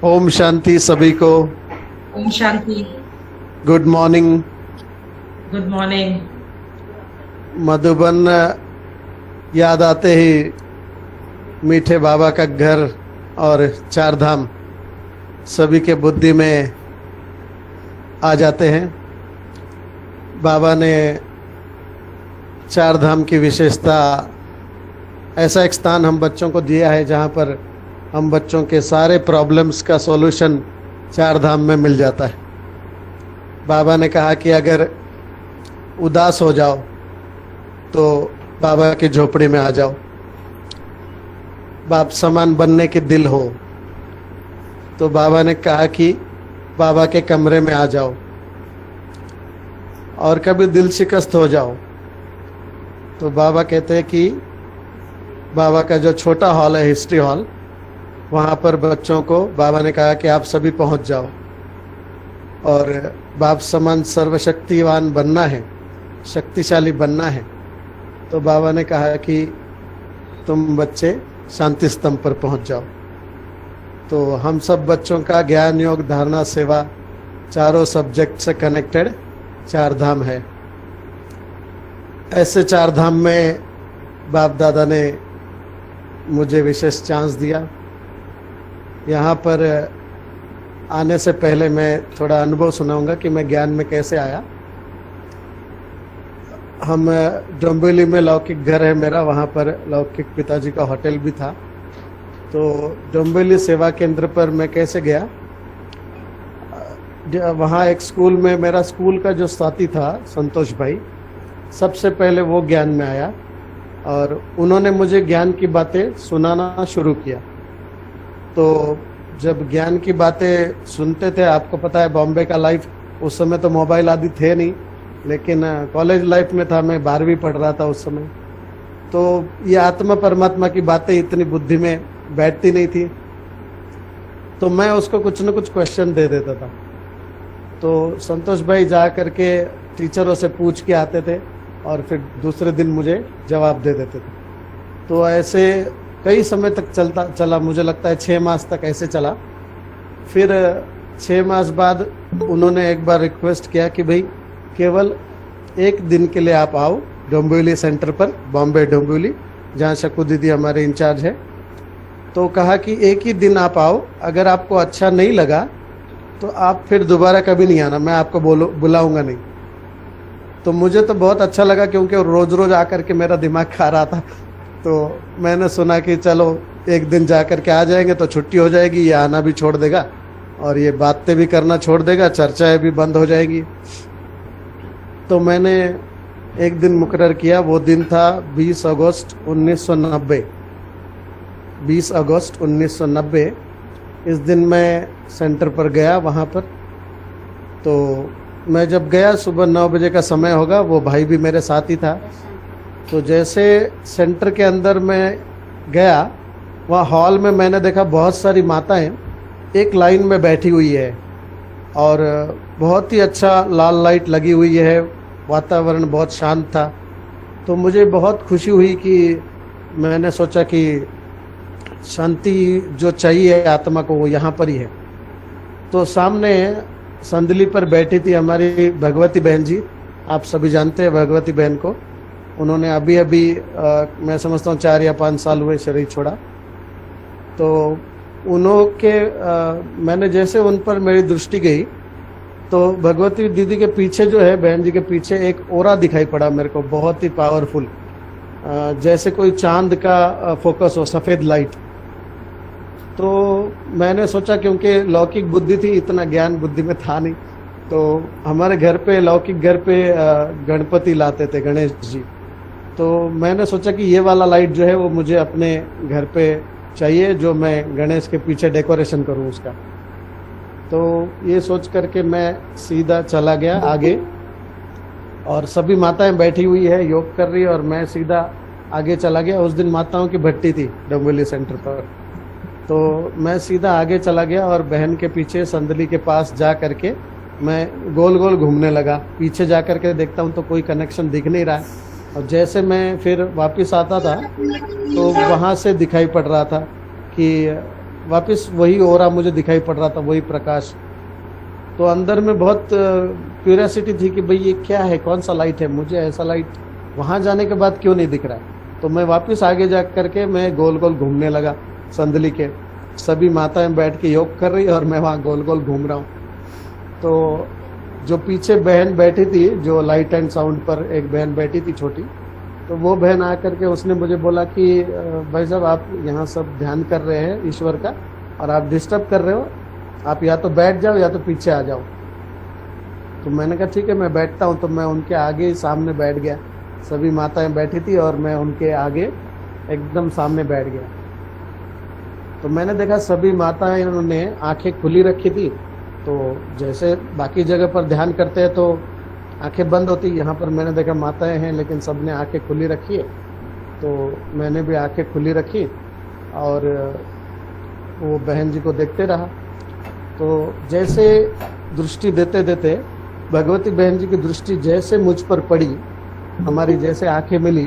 ओम शांति सभी को। ओम शांति। Good morning. Good morning. Madhuban याद आते ही मीठे बाबा का घर और चार धाम सभी के बुद्धि में आ जाते हैं। बाबा ने चार धाम की विशेषता, ऐसा एक स्थान हम बच्चों को दिया है जहाँ पर हम बच्चों के सारे प्रॉब्लम्स का सॉल्यूशन चार धाम में मिल जाता है। बाबा ने कहा कि अगर उदास हो जाओ तो बाबा की झोपड़ी में आ जाओ। बाप समान बनने के दिल हो तो बाबा ने कहा कि बाबा के कमरे में आ जाओ। और कभी दिल शिकस्त हो जाओ तो बाबा कहते हैं कि बाबा का जो छोटा हॉल है, हिस्ट्री हॉल, वहाँ पर बच्चों को बाबा ने कहा कि आप सभी पहुँच जाओ। और बाप समान सर्वशक्तिवान बनना है, शक्तिशाली बनना है, तो बाबा ने कहा कि तुम बच्चे शांति स्तंभ पर पहुँच जाओ। तो हम सब बच्चों का ज्ञान योग धारणा सेवा चारों सब्जेक्ट से कनेक्टेड चार धाम है। ऐसे चार धाम में बाप दादा ने मुझे विशेष चांस दिया। यहाँ पर आने से पहले मैं थोड़ा अनुभव सुनाऊंगा कि मैं ज्ञान में कैसे आया। हम डोंबिवली में लौकिक घर है मेरा, वहाँ पर लौकिक पिताजी का होटल भी था। तो डोंबिवली सेवा केंद्र पर मैं कैसे गया, वहाँ एक स्कूल में मेरा स्कूल का जो साथी था संतोष भाई, सबसे पहले वो ज्ञान में आया और उन्होंने मुझे ज्ञान की बातें सुनाना शुरू किया। तो जब ज्ञान की बातें सुनते थे, आपको पता है बॉम्बे का लाइफ, उस समय तो मोबाइल आदि थे नहीं, लेकिन कॉलेज लाइफ में था, मैं 12वीं पढ़ रहा था उस समय। तो ये आत्मा परमात्मा की बातें इतनी बुद्धि में बैठती नहीं थी, तो मैं उसको कुछ न कुछ क्वेश्चन दे देता था। तो संतोष भाई जा करके टीचरों से पूछ के आते थे और फिर दूसरे दिन मुझे जवाब दे देते थे। तो ऐसे कई समय तक चला, मुझे लगता है 6 मास तक ऐसे चला। फिर 6 मास बाद उन्होंने एक बार रिक्वेस्ट किया कि भाई केवल एक दिन के लिए आप आओ डोंबिवली सेंटर पर, बॉम्बे डोंबिवली, जहाँ शकु दीदी हमारे इंचार्ज है। तो कहा कि एक ही दिन आप आओ, अगर आपको अच्छा नहीं लगा तो आप फिर दोबारा कभी नहीं आना, मैं आपको बुलाऊंगा नहीं। तो मुझे तो बहुत अच्छा लगा क्योंकि रोज रोज आकर के मेरा दिमाग खा रहा था। तो मैंने सुना कि चलो एक दिन जा कर के आ जाएंगे तो छुट्टी हो जाएगी, ये आना भी छोड़ देगा और ये बातें भी करना छोड़ देगा, चर्चाएं भी बंद हो जाएगी। तो मैंने एक दिन मुकर्रर किया, वो दिन था 20 अगस्त 1990। 20 अगस्त 1990 इस दिन मैं सेंटर पर गया वहाँ पर। तो मैं जब गया सुबह 9 बजे का समय होगा, वो भाई भी मेरे साथ ही था। तो जैसे सेंटर के अंदर मैं गया, वहाँ हॉल में मैंने देखा बहुत सारी माताएं एक लाइन में बैठी हुई है और बहुत ही अच्छा लाल लाइट लगी हुई है, वातावरण बहुत शांत था। तो मुझे बहुत खुशी हुई कि मैंने सोचा कि शांति जो चाहिए आत्मा को वो यहाँ पर ही है। तो सामने संदली पर बैठी थी हमारी भगवती बहन जी, आप सभी जानते हैं भगवती बहन को। उन्होंने अभी अभी मैं समझता हूँ 4 या 5 साल हुए शरीर छोड़ा। तो उनके मैंने जैसे उन पर मेरी दृष्टि गई तो भगवती दीदी के पीछे जो है, बहन जी के पीछे एक ओरा दिखाई पड़ा मेरे को, बहुत ही पावरफुल, जैसे कोई चांद का फोकस हो, सफ़ेद लाइट। तो मैंने सोचा, क्योंकि लौकिक बुद्धि थी, इतना ज्ञान बुद्धि में था नहीं। तो हमारे घर पे, लौकिक घर पे गणपति लाते थे, गणेश जी। तो मैंने सोचा कि ये वाला लाइट जो है वो मुझे अपने घर पे चाहिए, जो मैं गणेश के पीछे डेकोरेशन करूं उसका। तो ये सोच करके मैं सीधा चला गया आगे, और सभी माताएं बैठी हुई है, योग कर रही है, और मैं सीधा आगे चला गया। उस दिन माताओं की भट्टी थी डोंबिवली सेंटर पर। तो मैं सीधा आगे चला गया और बहन के पीछे संदली के पास जा करके मैं गोल गोल घूमने लगा। पीछे जा करके देखता हूँ तो कोई कनेक्शन दिख नहीं रहा है, और जैसे मैं फिर वापस आता था तो वहाँ से दिखाई पड़ रहा था कि वापस वही ओरा मुझे दिखाई पड़ रहा था, वही प्रकाश। तो अंदर में बहुत क्यूरियोसिटी थी कि भाई ये क्या है, कौन सा लाइट है, मुझे ऐसा लाइट वहां जाने के बाद क्यों नहीं दिख रहा है। तो मैं वापस आगे जा करके मैं गोल गोल घूमने लगा संदली के। सभी माताएं बैठ के योग कर रही और मैं वहाँ गोल गोल घूम रहा हूँ। तो जो पीछे बहन बैठी थी, जो लाइट एंड साउंड पर एक बहन बैठी थी छोटी, तो वो बहन आकर के उसने मुझे बोला कि भाई साहब आप यहाँ सब ध्यान कर रहे हैं ईश्वर का और आप डिस्टर्ब कर रहे हो, आप या तो बैठ जाओ या तो पीछे आ जाओ। तो मैंने कहा ठीक है मैं बैठता हूँ। तो मैं उनके आगे ही सामने बैठ गया। सभी माताएं बैठी थी और मैं उनके आगे एकदम सामने बैठ गया। तो मैंने देखा सभी माताएं उन्होंने आंखें खुली रखी थी। तो जैसे बाकी जगह पर ध्यान करते हैं तो आंखें बंद होती, यहाँ पर मैंने देखा माताएं हैं लेकिन सबने आंखें खुली रखी है। तो मैंने भी आंखें खुली रखी और वो बहन जी को देखते रहा। तो जैसे दृष्टि देते देते भगवती बहन जी की दृष्टि जैसे मुझ पर पड़ी, हमारी जैसे आंखें मिली,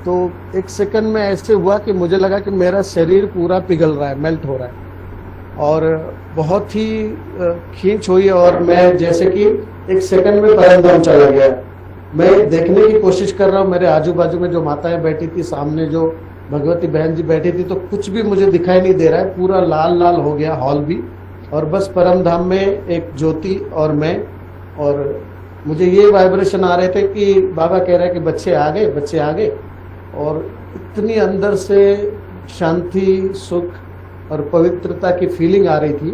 तो एक सेकंड में ऐसे हुआ कि मुझे लगा कि मेरा शरीर पूरा पिघल रहा है, मेल्ट हो रहा है और बहुत ही खींच हुई और मैं जैसे कि एक सेकंड में परमधाम चला गया। मैं देखने की कोशिश कर रहा हूँ, मेरे आजू बाजू में जो माताएं बैठी थी, सामने जो भगवती बहन जी बैठी थी, तो कुछ भी मुझे दिखाई नहीं दे रहा है, पूरा लाल लाल हो गया हॉल भी, और बस परमधाम में एक ज्योति और मैं। और मुझे ये वाइब्रेशन आ रहे थे कि बाबा कह रहे हैं कि बच्चे आ गए, बच्चे आ गए। और इतनी अंदर से शांति, सुख और पवित्रता की फीलिंग आ रही थी।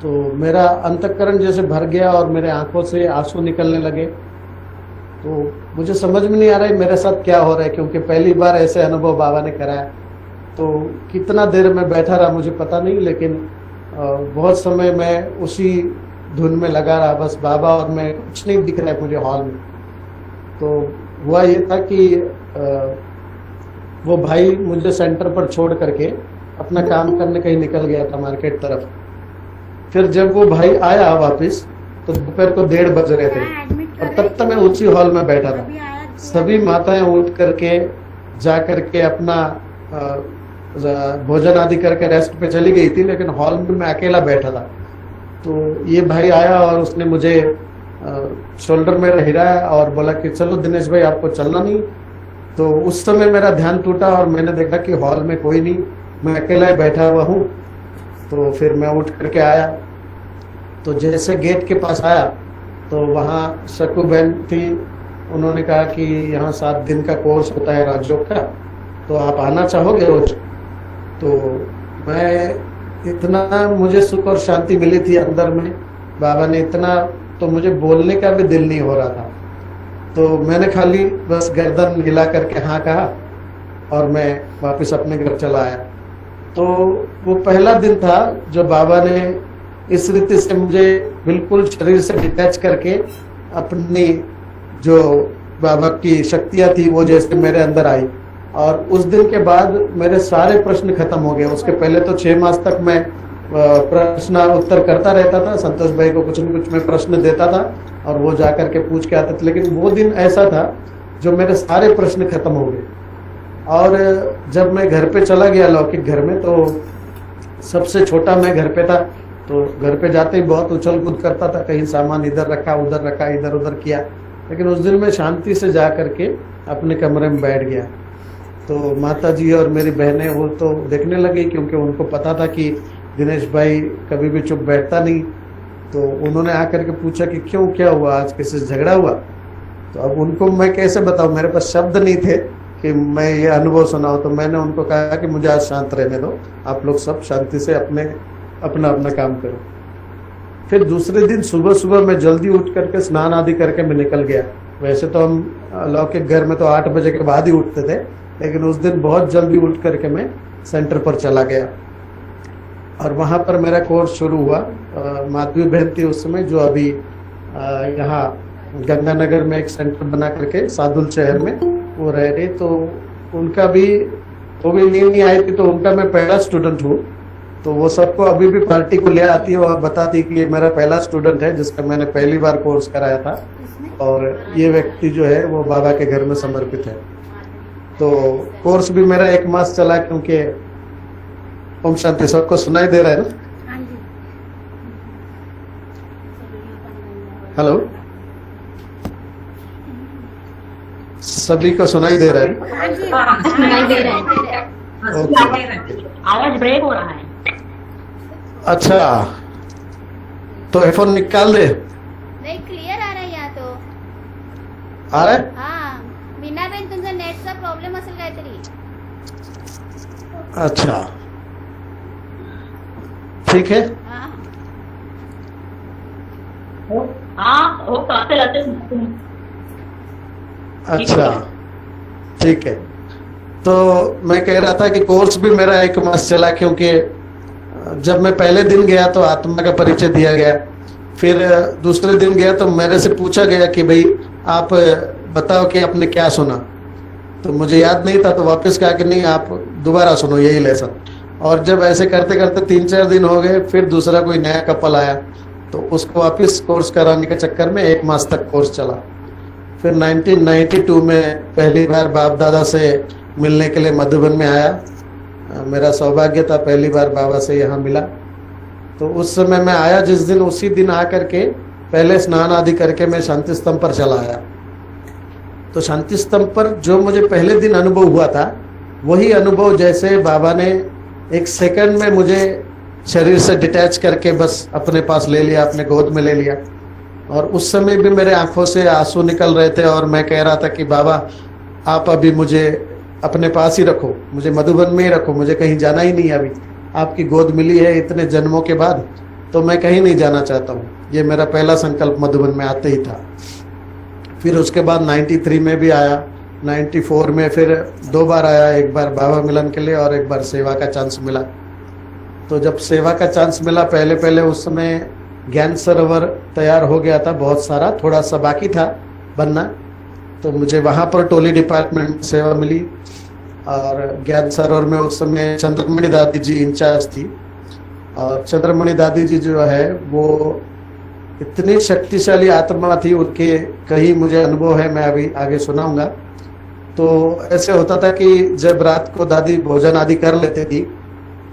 तो मेरा अंतःकरण जैसे भर गया और मेरे आंखों से आंसू निकलने लगे। तो मुझे समझ में नहीं आ रहा है मेरे साथ क्या हो रहा है, क्योंकि पहली बार ऐसे अनुभव बाबा ने कराया। तो कितना देर मैं बैठा रहा मुझे पता नहीं, लेकिन बहुत समय मैं उसी धुन में लगा रहा, बस बाबा और मैं, कुछ नहीं दिख रहा है मुझे हॉल में। तो हुआ ये था कि वो भाई मुझे सेंटर पर छोड़ करके अपना काम करने कहीं निकल गया था मार्केट तरफ। फिर जब वो भाई आया वापस तो दोपहर को 1:30 बज रहे थे और तब तक मैं उसी हॉल में बैठा था। सभी माताएं उठ करके जा करके अपना भोजन आदि करके रेस्ट पे चली गई थी, लेकिन हॉल में मैं अकेला बैठा था। तो ये भाई आया और उसने मुझे शोल्डर में हिलाया और बोला कि चलो दिनेश भाई आपको चलना नहीं। तो उस समय मेरा ध्यान टूटा और मैंने देखा कि हॉल में कोई नहीं, मैं अकेला ही बैठा हुआ हूँ। तो फिर मैं उठ करके आया। तो जैसे गेट के पास आया तो वहाँ शकु बहन थी, उन्होंने कहा कि यहाँ 7 दिन का कोर्स होता है राजयोग का, तो आप आना चाहोगे रोज। तो मैं, इतना मुझे सुख और शांति मिली थी अंदर में, बाबा ने इतना, तो मुझे बोलने का भी दिल नहीं हो रहा था। तो मैंने खाली बस गर्दन हिला करके हाँ कहा और मैं वापस अपने घर चला आया। तो वो पहला दिन था जो बाबा ने इस रीति से मुझे बिल्कुल शरीर से डिटैच करके अपनी जो बाबा की शक्तियां थी वो जैसे मेरे अंदर आई। और उस दिन के बाद मेरे सारे प्रश्न खत्म हो गए। उसके पहले तो 6 मास तक मैं प्रश्न उत्तर करता रहता था, संतोष भाई को कुछ न कुछ मैं प्रश्न देता था और वो जा करके पूछ के आते थे। लेकिन वो दिन ऐसा था जो मेरे सारे प्रश्न खत्म हो गए। और जब मैं घर पे चला गया लौकिक घर में, तो सबसे छोटा मैं घर पे था। तो घर पे जाते ही बहुत उछल कूद करता था, कहीं सामान इधर रखा उधर रखा, इधर उधर किया। लेकिन उस दिन मैं शांति से जा करके अपने कमरे में बैठ गया। तो माता जी और मेरी बहनें वो तो देखने लगी, क्योंकि उनको पता था कि दिनेश भाई कभी भी चुप बैठता नहीं। तो उन्होंने आकर के पूछा कि क्यों, क्या हुआ, आज किसी से झगड़ा हुआ। तो अब उनको मैं कैसे बताऊं, मेरे पास शब्द नहीं थे कि मैं ये अनुभव सुनाऊं। तो मैंने उनको कहा कि मुझे आज शांत रहने दो, आप लोग सब शांति से अपना अपना काम करो। फिर दूसरे दिन सुबह सुबह मैं जल्दी उठ करके स्नान आदि करके मैं निकल गया। वैसे तो हम लौकिक घर में तो 8 बजे के बाद ही उठते थे, लेकिन उस दिन बहुत जल्दी उठ करके मैं सेंटर पर चला गया और वहाँ पर मेरा कोर्स शुरू हुआ। माधवी बहन थी उस समय, जो अभी यहाँ गंगानगर में एक सेंटर बना करके सादुल शहर में वो रह रही। तो उनका भी, वो भी नींद नहीं आई थी, तो उनका मैं पहला स्टूडेंट हूँ। तो वो सबको अभी भी पार्टी को ले आती है और बताती कि ये मेरा पहला स्टूडेंट है जिसका मैंने पहली बार कोर्स कराया था, और ये व्यक्ति जो है वो बाबा के घर में समर्पित है। तो कोर्स भी मेरा 1 मास चला, क्योंकि ओम शांति। सबको सुनाई दे रहा है ना? हाँ जी। हेलो, सभी को सुनाई दे रहा है ना? हाँ जी, हाँ, सुनाई दे रहा है। हाँ, सुनाई दे रहा है। आवाज ब्रेक हो रहा है। अच्छा, तो हेडफोन निकाल दे। नाही क्लिअर आ रहा आहे या तो. आ रहा है? हा, मीनाबेन तुमचा नेटचा प्रॉब्लेम असेल काहीतरी. अच्छा, ठीक है। हा. हाँ हो तो आते रहते तुम। अच्छा, ठीक है। तो मैं कह रहा था कि कोर्स भी मेरा 1 मास चला, क्योंकि जब मैं पहले दिन गया तो आत्मा का परिचय दिया गया। फिर दूसरे दिन गया तो मेरे से पूछा गया कि भाई आप बताओ कि आपने क्या सुना। तो मुझे याद नहीं था, तो वापस कहा कि नहीं, आप दोबारा सुनो यही लेसन। और जब ऐसे करते करते 3-4 दिन हो गए, फिर दूसरा कोई नया कपल आया, तो उसको वापस कोर्स कराने के चक्कर में 1 मास तक कोर्स चला। फिर 1992 में पहली बार बाप दादा से मिलने के लिए मधुबन में आया। मेरा सौभाग्य था, पहली बार बाबा से यहाँ मिला। तो उस समय मैं आया जिस दिन, उसी दिन आकर के पहले स्नान आदि करके मैं शांति स्तंभ पर चला आया। तो शांति स्तंभ पर जो मुझे पहले दिन अनुभव हुआ था, वही अनुभव जैसे बाबा ने 1 सेकंड में मुझे शरीर से डिटैच करके बस अपने पास ले लिया, अपने गोद में ले लिया। और उस समय भी मेरे आंखों से आंसू निकल रहे थे, और मैं कह रहा था कि बाबा आप अभी मुझे अपने पास ही रखो, मुझे मधुबन में ही रखो, मुझे कहीं जाना ही नहीं। अभी आपकी गोद मिली है इतने जन्मों के बाद, तो मैं कहीं नहीं जाना चाहता हूँ। ये मेरा पहला संकल्प मधुबन में आते ही था। फिर उसके बाद 93 में भी आया, 94 में फिर 2 बार आया, 1 बार बाबा मिलन के लिए और 1 बार सेवा का चांस मिला। तो जब सेवा का चांस मिला, पहले पहले उस समय ज्ञान सरोवर तैयार हो गया था, बहुत सारा, थोड़ा सा बाकी था बनना। तो मुझे वहाँ पर टोली डिपार्टमेंट में सेवा मिली। और ज्ञान सरोवर में उस समय चंद्रमणि दादी जी इंचार्ज थी। और चंद्रमणि दादी जी जो है वो इतनी शक्तिशाली आत्मा थी, उनके कई मुझे अनुभव है, मैं अभी आगे सुनाऊंगा। तो ऐसे होता था कि जब रात को दादी भोजन आदि कर लेती थी,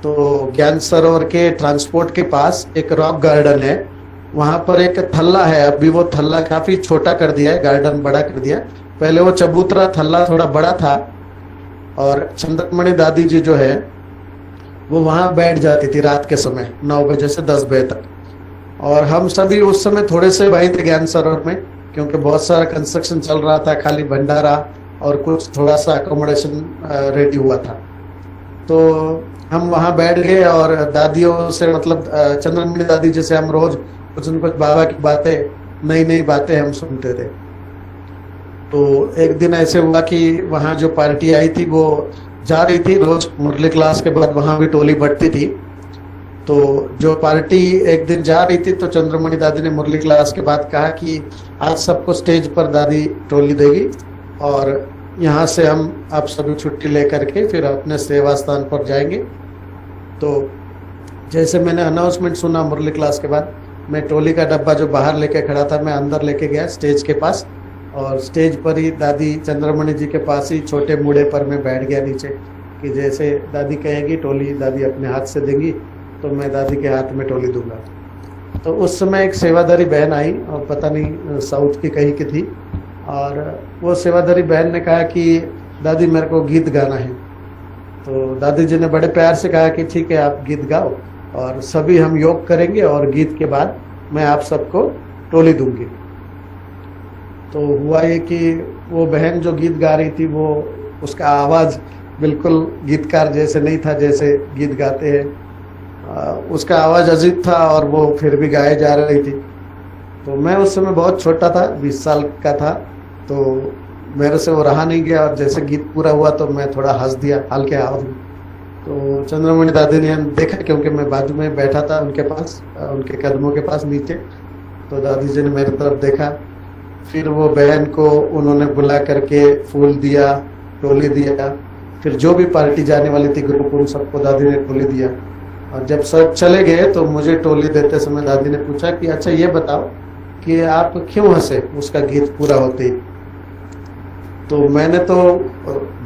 तो ज्ञान सरोवर के ट्रांसपोर्ट के पास एक रॉक गार्डन है, वहां पर एक थल्ला है। अभी वो थल्ला काफी छोटा कर दिया है, गार्डन बड़ा कर दिया। पहले वो चबूतरा थल्ला थोड़ा बड़ा था। और चंद्रमणि दादी जी जो है वो वहां बैठ जाती थी रात के समय 9 बजे से 10 बजे तक। और हम सभी उस समय थोड़े से वहीं थे ज्ञान सरोवर में, क्योंकि बहुत सारा कंस्ट्रक्शन चल रहा था, खाली भंडारा और कुछ थोड़ा सा अकोमोडेशन रेडी हुआ था। तो हम वहां बैठ गए और दादियों से, मतलब चंद्रमणि दादी जी से हम रोज कुछ न कुछ बाबा की बातें, नई नई बातें हम सुनते थे। तो एक दिन ऐसे हुआ कि वहाँ जो पार्टी आई थी वो जा रही थी, रोज मुरली क्लास के बाद वहाँ भी टोली बढ़ती थी। तो जो पार्टी एक दिन जा रही थी, तो चंद्रमणि दादी ने मुरली क्लास के बाद कहा कि आज सबको स्टेज पर दादी टोली देगी, और यहाँ से हम आप सभी छुट्टी लेकर के फिर अपने सेवा स्थान पर जाएंगे। तो जैसे मैंने अनाउंसमेंट सुना मुरली क्लास के बाद, मैं टोली का डब्बा जो बाहर लेके खड़ा था, मैं अंदर लेके गया स्टेज के पास। और स्टेज पर ही दादी चंद्रमणि जी के पास ही छोटे मूड़े पर मैं बैठ गया नीचे, कि जैसे दादी कहेगी टोली दादी अपने हाथ से देंगी, तो मैं दादी के हाथ में टोली दूंगा। तो उस समय एक सेवादारी बहन आई, और पता नहीं साउथ की कहीं की थी, और वो सेवादारी बहन ने कहा कि दादी मेरे को गीत गाना है। तो दादी जी ने बड़े प्यार से कहा कि ठीक है आप गीत गाओ, और सभी हम योग करेंगे, और गीत के बाद मैं आप सबको टोली दूंगी। तो हुआ ये कि वो बहन जो गीत गा रही थी, वो उसका आवाज़ बिल्कुल गीतकार जैसे नहीं था, जैसे गीत गाते हैं। उसका आवाज़ अजीब था, और वो फिर भी गाए जा रही थी। तो मैं उस समय बहुत छोटा था, 20 साल का था, तो मेरे से वो रहा नहीं गया, और जैसे गीत पूरा हुआ तो मैं थोड़ा हंस दिया हल्के आवाज़ में। तो चंद्रमणि दादी ने देखा, क्योंकि मैं बाजू में बैठा था उनके पास, उनके कदमों के पास नीचे। तो दादी जी ने मेरी तरफ देखा, फिर वो बहन को उन्होंने बुला करके फूल दिया, टोली दिया। फिर जो भी पार्टी जाने वाली थी ग्रुप, उन सबको दादी ने टोली दिया। और जब सब चले गए तो मुझे टोली देते समय दादी ने पूछा कि अच्छा ये बताओ कि आप क्यों हंसे उसका गीत पूरा होते ही। तो मैंने तो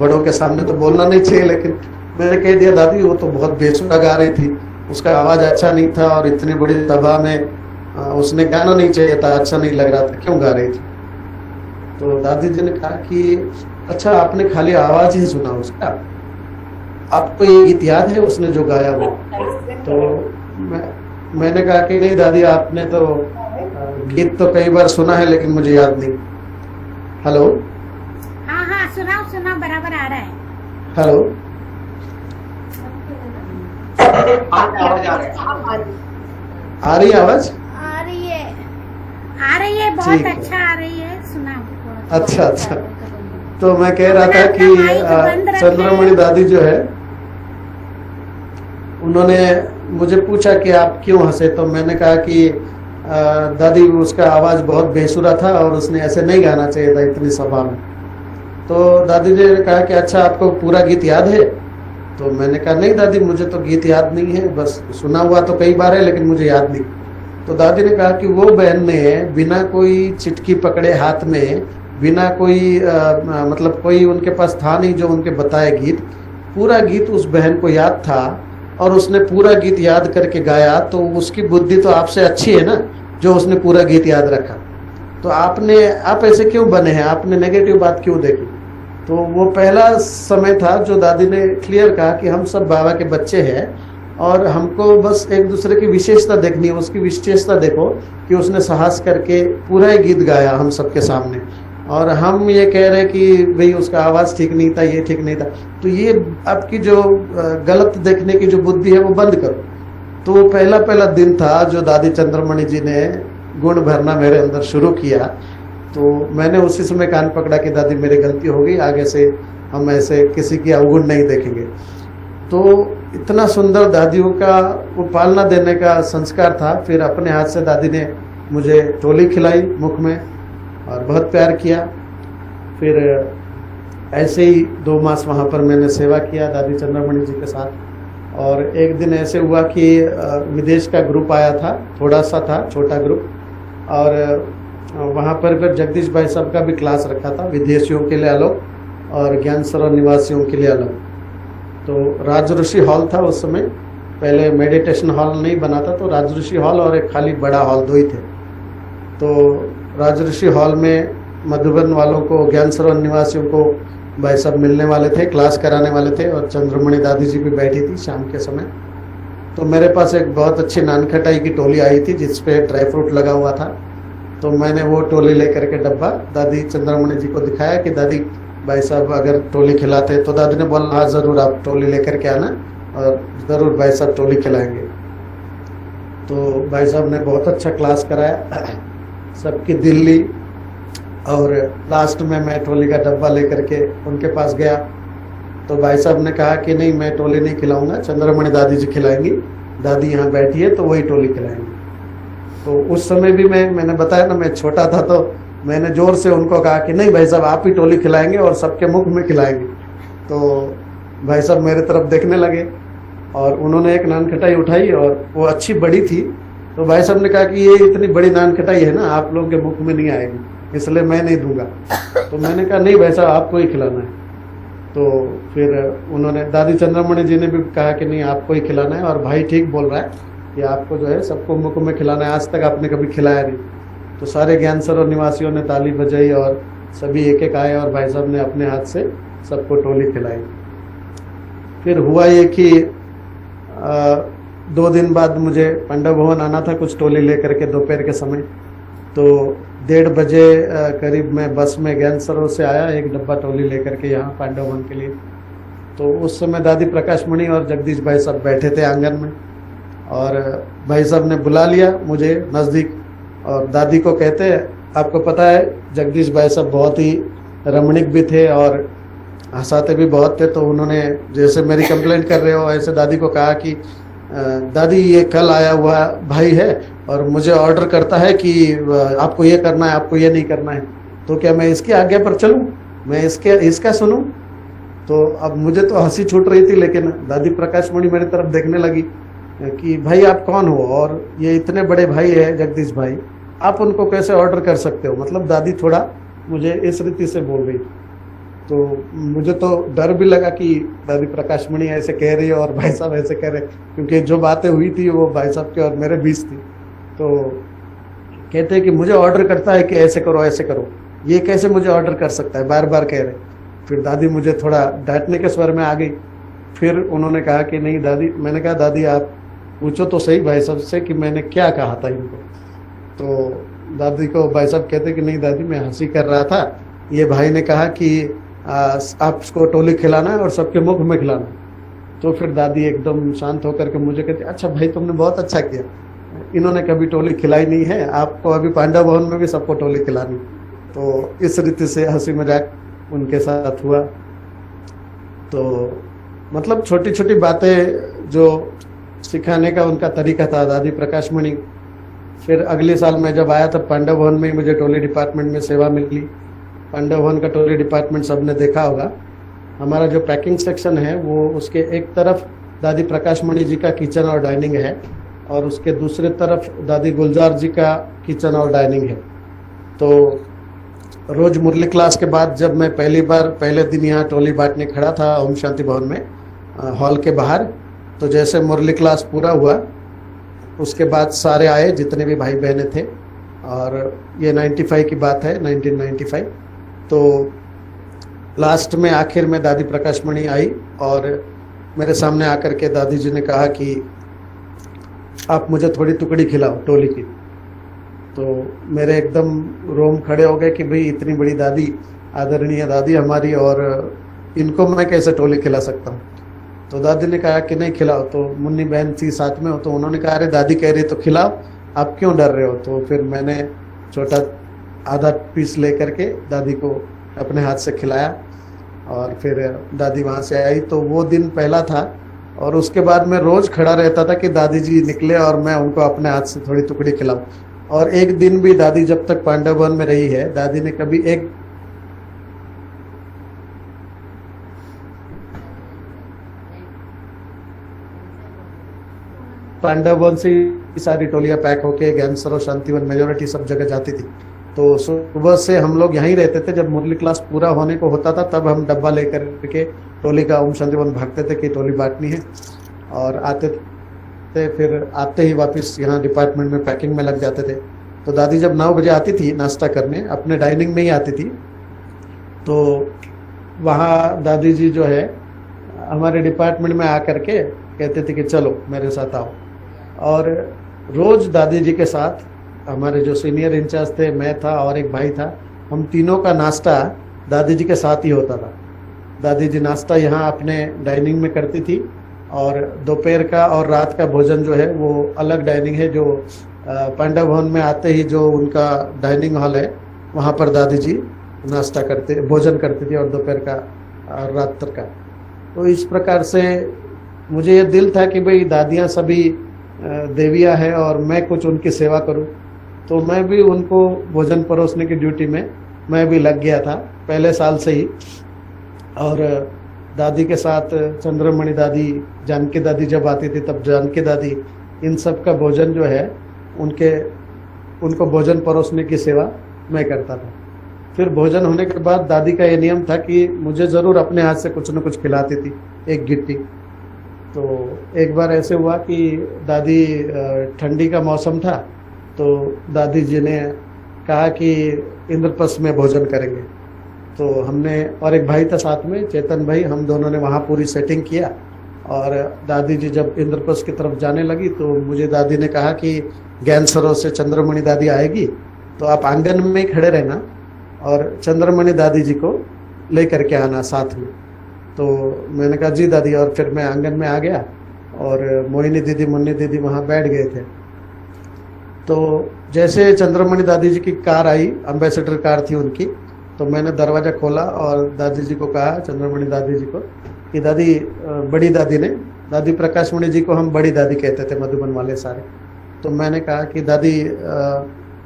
बड़ों के सामने तो बोलना नहीं चाहिए, लेकिन मैंने कह दिया दादी वो तो बहुत बेसुरा गा रही थी, उसका आवाज अच्छा नहीं था और इतनी बड़ी सभा में उसने गाना नहीं चाहिए था, अच्छा नहीं लग रहा था, क्यों गा रही थी। तो दादी जी ने कहा कि अच्छा आपने खाली आवाज ही सुना उसका, आपको ये गीत याद है उसने जो गाया वो। तो मैंने कहा कि नहीं दादी आपने तो गीत तो कई बार सुना है लेकिन मुझे याद नहीं। हेलो हाँ हाँ सुनाओ बराबर आ रहा है। हेलो आ रही आवाज? आ रही है बहुत ठीक है। अच्छा आ रही है, सुनाओ। अच्छा तो मैं कह रहा था कि चंद्रमणि दादी जो है उन्होंने मुझे पूछा कि आप क्यों हंसे। तो मैंने कहा कि दादी उसका आवाज बहुत बेसुरा था और उसने ऐसे नहीं गाना चाहिए था इतनी सभा में। तो दादी जी ने कहा कि अच्छा आपको पूरा गीत याद है। तो मैंने कहा नहीं दादी मुझे तो गीत याद नहीं है, बस सुना हुआ तो कई बार है लेकिन मुझे याद नहीं। तो दादी ने कहा कि वो बहन ने बिना कोई चिटकी पकड़े हाथ में, बिना कोई मतलब कोई उनके पास था नहीं जो उनके बताए गीत, पूरा गीत उस बहन को याद था और उसने पूरा गीत याद करके गाया। तो उसकी बुद्धि तो आपसे अच्छी है ना जो उसने पूरा गीत याद रखा। तो आप ऐसे क्यों बने हैं, आपने नेगेटिव बात क्यों देखी। तो वो पहला समय था जो दादी ने क्लियर कहा कि हम सब बाबा के बच्चे हैं और हमको बस एक दूसरे की विशेषता देखनी है। उसकी विशेषता देखो कि उसने साहस करके पूरा ही गीत गाया हम सबके सामने, और हम ये कह रहे कि भाई उसका आवाज़ ठीक नहीं था, ये ठीक नहीं था। तो ये आपकी जो गलत देखने की जो बुद्धि है वो बंद करो। तो वो पहला दिन था जो दादी चंद्रमणि जी ने गुण भरना मेरे अंदर शुरू किया। तो मैंने उसी समय कान पकड़ा कि दादी मेरी गलती हो गई, आगे से हम ऐसे किसी की अवगुण नहीं देखेंगे। तो इतना सुंदर दादियों का वो पालना देने का संस्कार था। फिर अपने हाथ से दादी ने मुझे टोली खिलाई मुख में और बहुत प्यार किया। फिर ऐसे ही 2 मास वहाँ पर मैंने सेवा किया दादी चंद्रमणि जी के साथ। और एक दिन ऐसे हुआ कि विदेश का ग्रुप आया था, थोड़ा सा था छोटा ग्रुप, और वहाँ पर फिर जगदीश भाई साहब का भी क्लास रखा था, विदेशियों के लिए अलग और ज्ञान सरोवर निवासियों के लिए अलग। तो राजऋषि हॉल था उस समय, पहले मेडिटेशन हॉल नहीं बना था, तो राजऋषि हॉल और एक खाली बड़ा हॉल 2 ही थे। तो राजऋषि हॉल में मधुबन वालों को, ज्ञान सरोवर निवासियों को भाई साहब मिलने वाले थे, क्लास कराने वाले थे, और चंद्रमणि दादी जी भी बैठी थी शाम के समय। तो मेरे पास एक बहुत अच्छी नान खटाई की टोली आई थी जिसपे ड्राई फ्रूट लगा हुआ था। तो मैंने वो टोली लेकर के डब्बा दादी चंद्रमणि जी को दिखाया कि दादी भाई साहब अगर टोली खिलाते हैं। तो दादी ने बोला हाँ ज़रूर आप टोली लेकर के आना और ज़रूर भाई साहब टोली खिलाएंगे। तो भाई साहब ने बहुत अच्छा क्लास कराया, सबकी दिल ली, और लास्ट में मैं टोली का डब्बा लेकर के उनके पास गया। तो भाई साहब ने कहा कि नहीं मैं टोली नहीं खिलाऊंगा, चंद्रमणि दादी जी खिलाएंगी, दादी यहाँ बैठी है तो वही टोली खिलाएंगी। तो उस समय भी मैंने बताया ना मैं छोटा था, तो मैंने जोर से उनको कहा कि नहीं भाई साहब आप ही टोली खिलाएंगे और सबके मुख में खिलाएंगे। तो भाई साहब मेरे तरफ देखने लगे और उन्होंने एक नान खटाई उठाई और वो अच्छी बड़ी थी। तो भाई साहब ने कहा कि ये इतनी बड़ी नान खटाई है ना, आप लोगों के मुख में नहीं आएगी, इसलिए मैं नहीं दूंगा। तो मैंने कहा नहीं भाई साहब आपको ही खिलाना है। तो फिर उन्होंने, दादी चंद्रमणि जी ने भी कहा कि नहीं आपको ही खिलाना है, और भाई ठीक बोल रहा है कि आपको जो है सबको मुख में खिलाना है, आज तक आपने कभी खिलाया नहीं। तो सारे ज्ञान सरोवर निवासियों ने ताली बजाई और सभी एक एक आए और भाई साहब ने अपने हाथ से सबको टोली खिलाई। फिर हुआ ये कि 2 दिन बाद मुझे पांडव भवन आना था कुछ टोली लेकर के दोपहर के समय। तो 1:30 बजे करीब मैं बस में ज्ञान सरोवर से आया एक डब्बा टोली लेकर के यहाँ पांडव भवन के लिए। तो उस समय दादी प्रकाश मणि और जगदीश भाई साहब बैठे थे आंगन में, और भाई साहब ने बुला लिया मुझे नज़दीक और दादी को कहते आपको पता है जगदीश भाई साहब बहुत ही रमणीक भी थे और हंसाते भी बहुत थे। तो उन्होंने जैसे मेरी कंप्लेंट कर रहे हो ऐसे दादी को कहा कि दादी ये कल आया हुआ भाई है और मुझे ऑर्डर करता है कि आपको ये करना है, आपको ये नहीं करना है, तो क्या मैं इसकी आज्ञा पर चलूं, मैं इसका सुनूं। तो अब मुझे तो हंसी छूट रही थी, लेकिन दादी प्रकाश मणि मेरी तरफ देखने लगी कि भाई आप कौन हो और ये इतने बड़े भाई है जगदीश भाई, आप उनको कैसे ऑर्डर कर सकते हो। मतलब दादी थोड़ा मुझे इस रीति से बोल रही। तो मुझे तो डर भी लगा कि दादी प्रकाशमणि ऐसे कह रही है और भाई साहब ऐसे कह रहे, क्योंकि जो बातें हुई थी वो भाई साहब के और मेरे बीच थी। तो कहते हैं कि मुझे ऑर्डर करता है कि ऐसे करो ऐसे करो, ये कैसे मुझे ऑर्डर कर सकता है, बार बार कह रहे। फिर दादी मुझे थोड़ा डांटने के स्वर में आ गई। फिर उन्होंने कहा कि नहीं दादी, मैंने कहा दादी आप पूछो तो सही भाई साहब से कि मैंने क्या कहा था इनको। तो दादी को भाई साहब कहते कि नहीं दादी मैं हंसी कर रहा था, ये भाई ने कहा कि आपको टोली खिलाना है और सबके मुख में खिलाना है। तो फिर दादी एकदम शांत होकर के मुझे कहती अच्छा भाई तुमने बहुत अच्छा किया, इन्होंने कभी टोली खिलाई नहीं है, आपको अभी पांडव भवन में भी सबको टोली खिलानी। तो इस रीति से हंसी मजाक उनके साथ हुआ। तो मतलब छोटी छोटी बातें जो सिखाने का उनका तरीका था दादी प्रकाशमणि। फिर अगले साल मैं जब आया तब पांडव भवन में मुझे टोली डिपार्टमेंट में सेवा मिली। पांडव भवन का टोली डिपार्टमेंट सबने देखा होगा, हमारा जो पैकिंग सेक्शन है वो उसके एक तरफ दादी प्रकाशमणि जी का किचन और डाइनिंग है और उसके दूसरे तरफ दादी गुलजार जी का किचन और डाइनिंग है। तो रोज मुरली क्लास के बाद जब मैं पहले दिन यहाँ टोली बांटने खड़ा था ओम शांति भवन में हॉल के बाहर, तो जैसे मुरली क्लास पूरा हुआ उसके बाद सारे आए जितने भी भाई बहने थे, और ये 95 की बात है, 1995। तो लास्ट में आखिर में दादी प्रकाशमणि आई और मेरे सामने आकर के दादी जी ने कहा कि आप मुझे थोड़ी टुकड़ी खिलाओ टोली की। तो मेरे एकदम रोम खड़े हो गए कि भाई इतनी बड़ी दादी, आदरणीय दादी हमारी, और इनको मैं कैसे टोली खिला सकता हूँ। तो दादी ने कहा कि नहीं खिलाओ। तो मुन्नी बहन थी साथ में, तो उन्होंने कहा अरे दादी कह रही तो खिलाओ, आप क्यों डर रहे हो। तो फिर मैंने छोटा आधा पीस लेकर के दादी को अपने हाथ से खिलाया और फिर दादी वहाँ से आई। तो वो दिन पहला था और उसके बाद मैं रोज खड़ा रहता था कि दादी जी निकले और मैं उनको अपने हाथ से थोड़ी टुकड़ी खिलाऊं। और एक दिन भी दादी जब तक पांडव भवन में रही है, दादी ने कभी एक पांडव भवन से सारी टोलियां पैक होके ज्ञान सरोवर शांतिवन मेजोरिटी सब जगह जाती थी। तो सुबह से हम लोग यहीं रहते थे, जब मुरली क्लास पूरा होने को होता था तब हम डब्बा लेकर के टोली का ओम शांतिवन भागते थे कि टोली बांटनी है, और आते थे। फिर आते ही वापस यहाँ डिपार्टमेंट में पैकिंग में लग जाते थे। तो दादी जब 9 बजे आती थी नाश्ता करने, अपने डाइनिंग में ही आती थी। तो वहाँ दादी जी जो है हमारे डिपार्टमेंट में आकर के कहते थे कि चलो मेरे साथ आओ। और रोज दादी जी के साथ हमारे जो सीनियर इंचार्ज थे, मैं था और एक भाई था, हम तीनों का नाश्ता दादी जी के साथ ही होता था। दादी जी नाश्ता यहाँ अपने डाइनिंग में करती थी और दोपहर का और रात का भोजन जो है वो अलग डाइनिंग है, जो पांडव भवन में आते ही जो उनका डाइनिंग हॉल है वहाँ पर दादी जी नाश्ता करते भोजन करती थी, और दोपहर का और रात का। तो इस प्रकार से मुझे ये दिल था कि भाई दादियाँ सभी देवियाँ हैं और मैं कुछ उनकी सेवा करूं। तो मैं भी उनको भोजन परोसने की ड्यूटी में मैं भी लग गया था पहले साल से ही। और दादी के साथ चंद्रमणि दादी, जानकी दादी जब आती थी तब जानकी दादी, इन सब का भोजन जो है उनको भोजन परोसने की सेवा मैं करता था। फिर भोजन होने के बाद दादी का ये नियम था कि मुझे ज़रूर अपने हाथ से कुछ न कुछ खिलाती थी, एक गिट्टी। तो एक बार ऐसे हुआ कि दादी, ठंडी का मौसम था, तो दादी जी ने कहा कि इंद्रप्रस्थ में भोजन करेंगे। तो हमने, और एक भाई था साथ में, चेतन भाई, हम दोनों ने वहाँ पूरी सेटिंग किया। और दादी जी जब इंद्रप्रस्थ की तरफ जाने लगी तो मुझे दादी ने कहा कि ज्ञान सरोवर से चंद्रमणि दादी आएगी तो आप आंगन में ही खड़े रहना और चंद्रमणि दादी जी को लेकर के आना साथ में। तो मैंने कहा जी दादी, और फिर मैं आंगन में आ गया और मोहिनी दीदी, मुन्नी दीदी वहाँ बैठ गए थे। तो जैसे चंद्रमणि दादी जी की कार आई, एम्बेसडर कार थी उनकी, तो मैंने दरवाज़ा खोला और दादी जी को कहा, चंद्रमणि दादी जी को, कि दादी, बड़ी दादी ने, दादी प्रकाशमणि जी को हम बड़ी दादी कहते थे मधुबन वाले सारे। तो मैंने कहा कि दादी,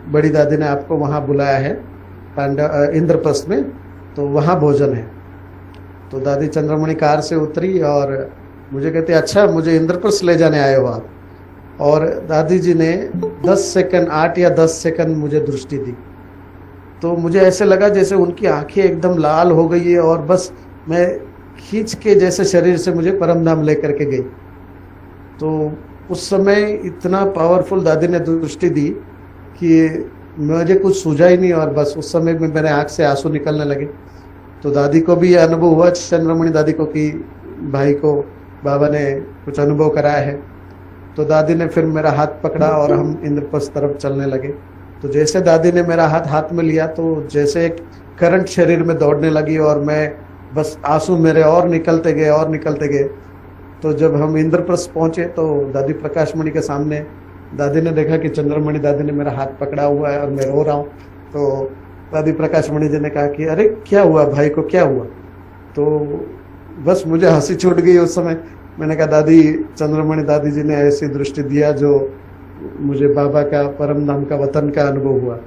बड़ी दादी ने आपको वहाँ बुलाया है इंद्रप्रस्थ में, तो वहाँ भोजन है। तो दादी चंद्रमणि कार से उतरी और मुझे कहते, अच्छा मुझे इंद्रप्रस्थ ले जाने आए हो आप। और दादी जी ने 10 सेकंड, 8 या 10 सेकंड मुझे दृष्टि दी। तो मुझे ऐसे लगा जैसे उनकी आंखें एकदम लाल हो गई है और बस मैं खींच के जैसे शरीर से मुझे परम धाम लेकर के गई। तो उस समय इतना पावरफुल दादी ने दृष्टि दी कि मुझे कुछ सूझा ही नहीं, और बस उस समय में मेरे आंख से आंसू निकलने लगे। तो दादी को भी यह अनुभव हुआ, चंद्रमणि दादी को, कि भाई को बाबा ने कुछ अनुभव कराया है। तो दादी ने फिर मेरा हाथ पकड़ा और हम इंद्रप्रस्थ तरफ चलने लगे। तो जैसे दादी ने मेरा हाथ में लिया तो जैसे एक करंट शरीर में दौड़ने लगी और मैं बस आंसू मेरे और निकलते गए। तो जब हम इंद्रप्रस्थ पहुंचे तो दादी प्रकाशमणि के सामने दादी ने देखा कि चंद्रमणि दादी ने मेरा हाथ पकड़ा हुआ है और मैं रो रहा हूँ। तो दादी प्रकाशमणि जी ने कहा कि अरे क्या हुआ भाई को, क्या हुआ? तो बस मुझे हंसी छूट गई उस समय। मैंने कहा दादी, चंद्रमणि दादी जी ने ऐसी दृष्टि दिया जो मुझे बाबा का, परम धाम का, वतन का अनुभव हुआ।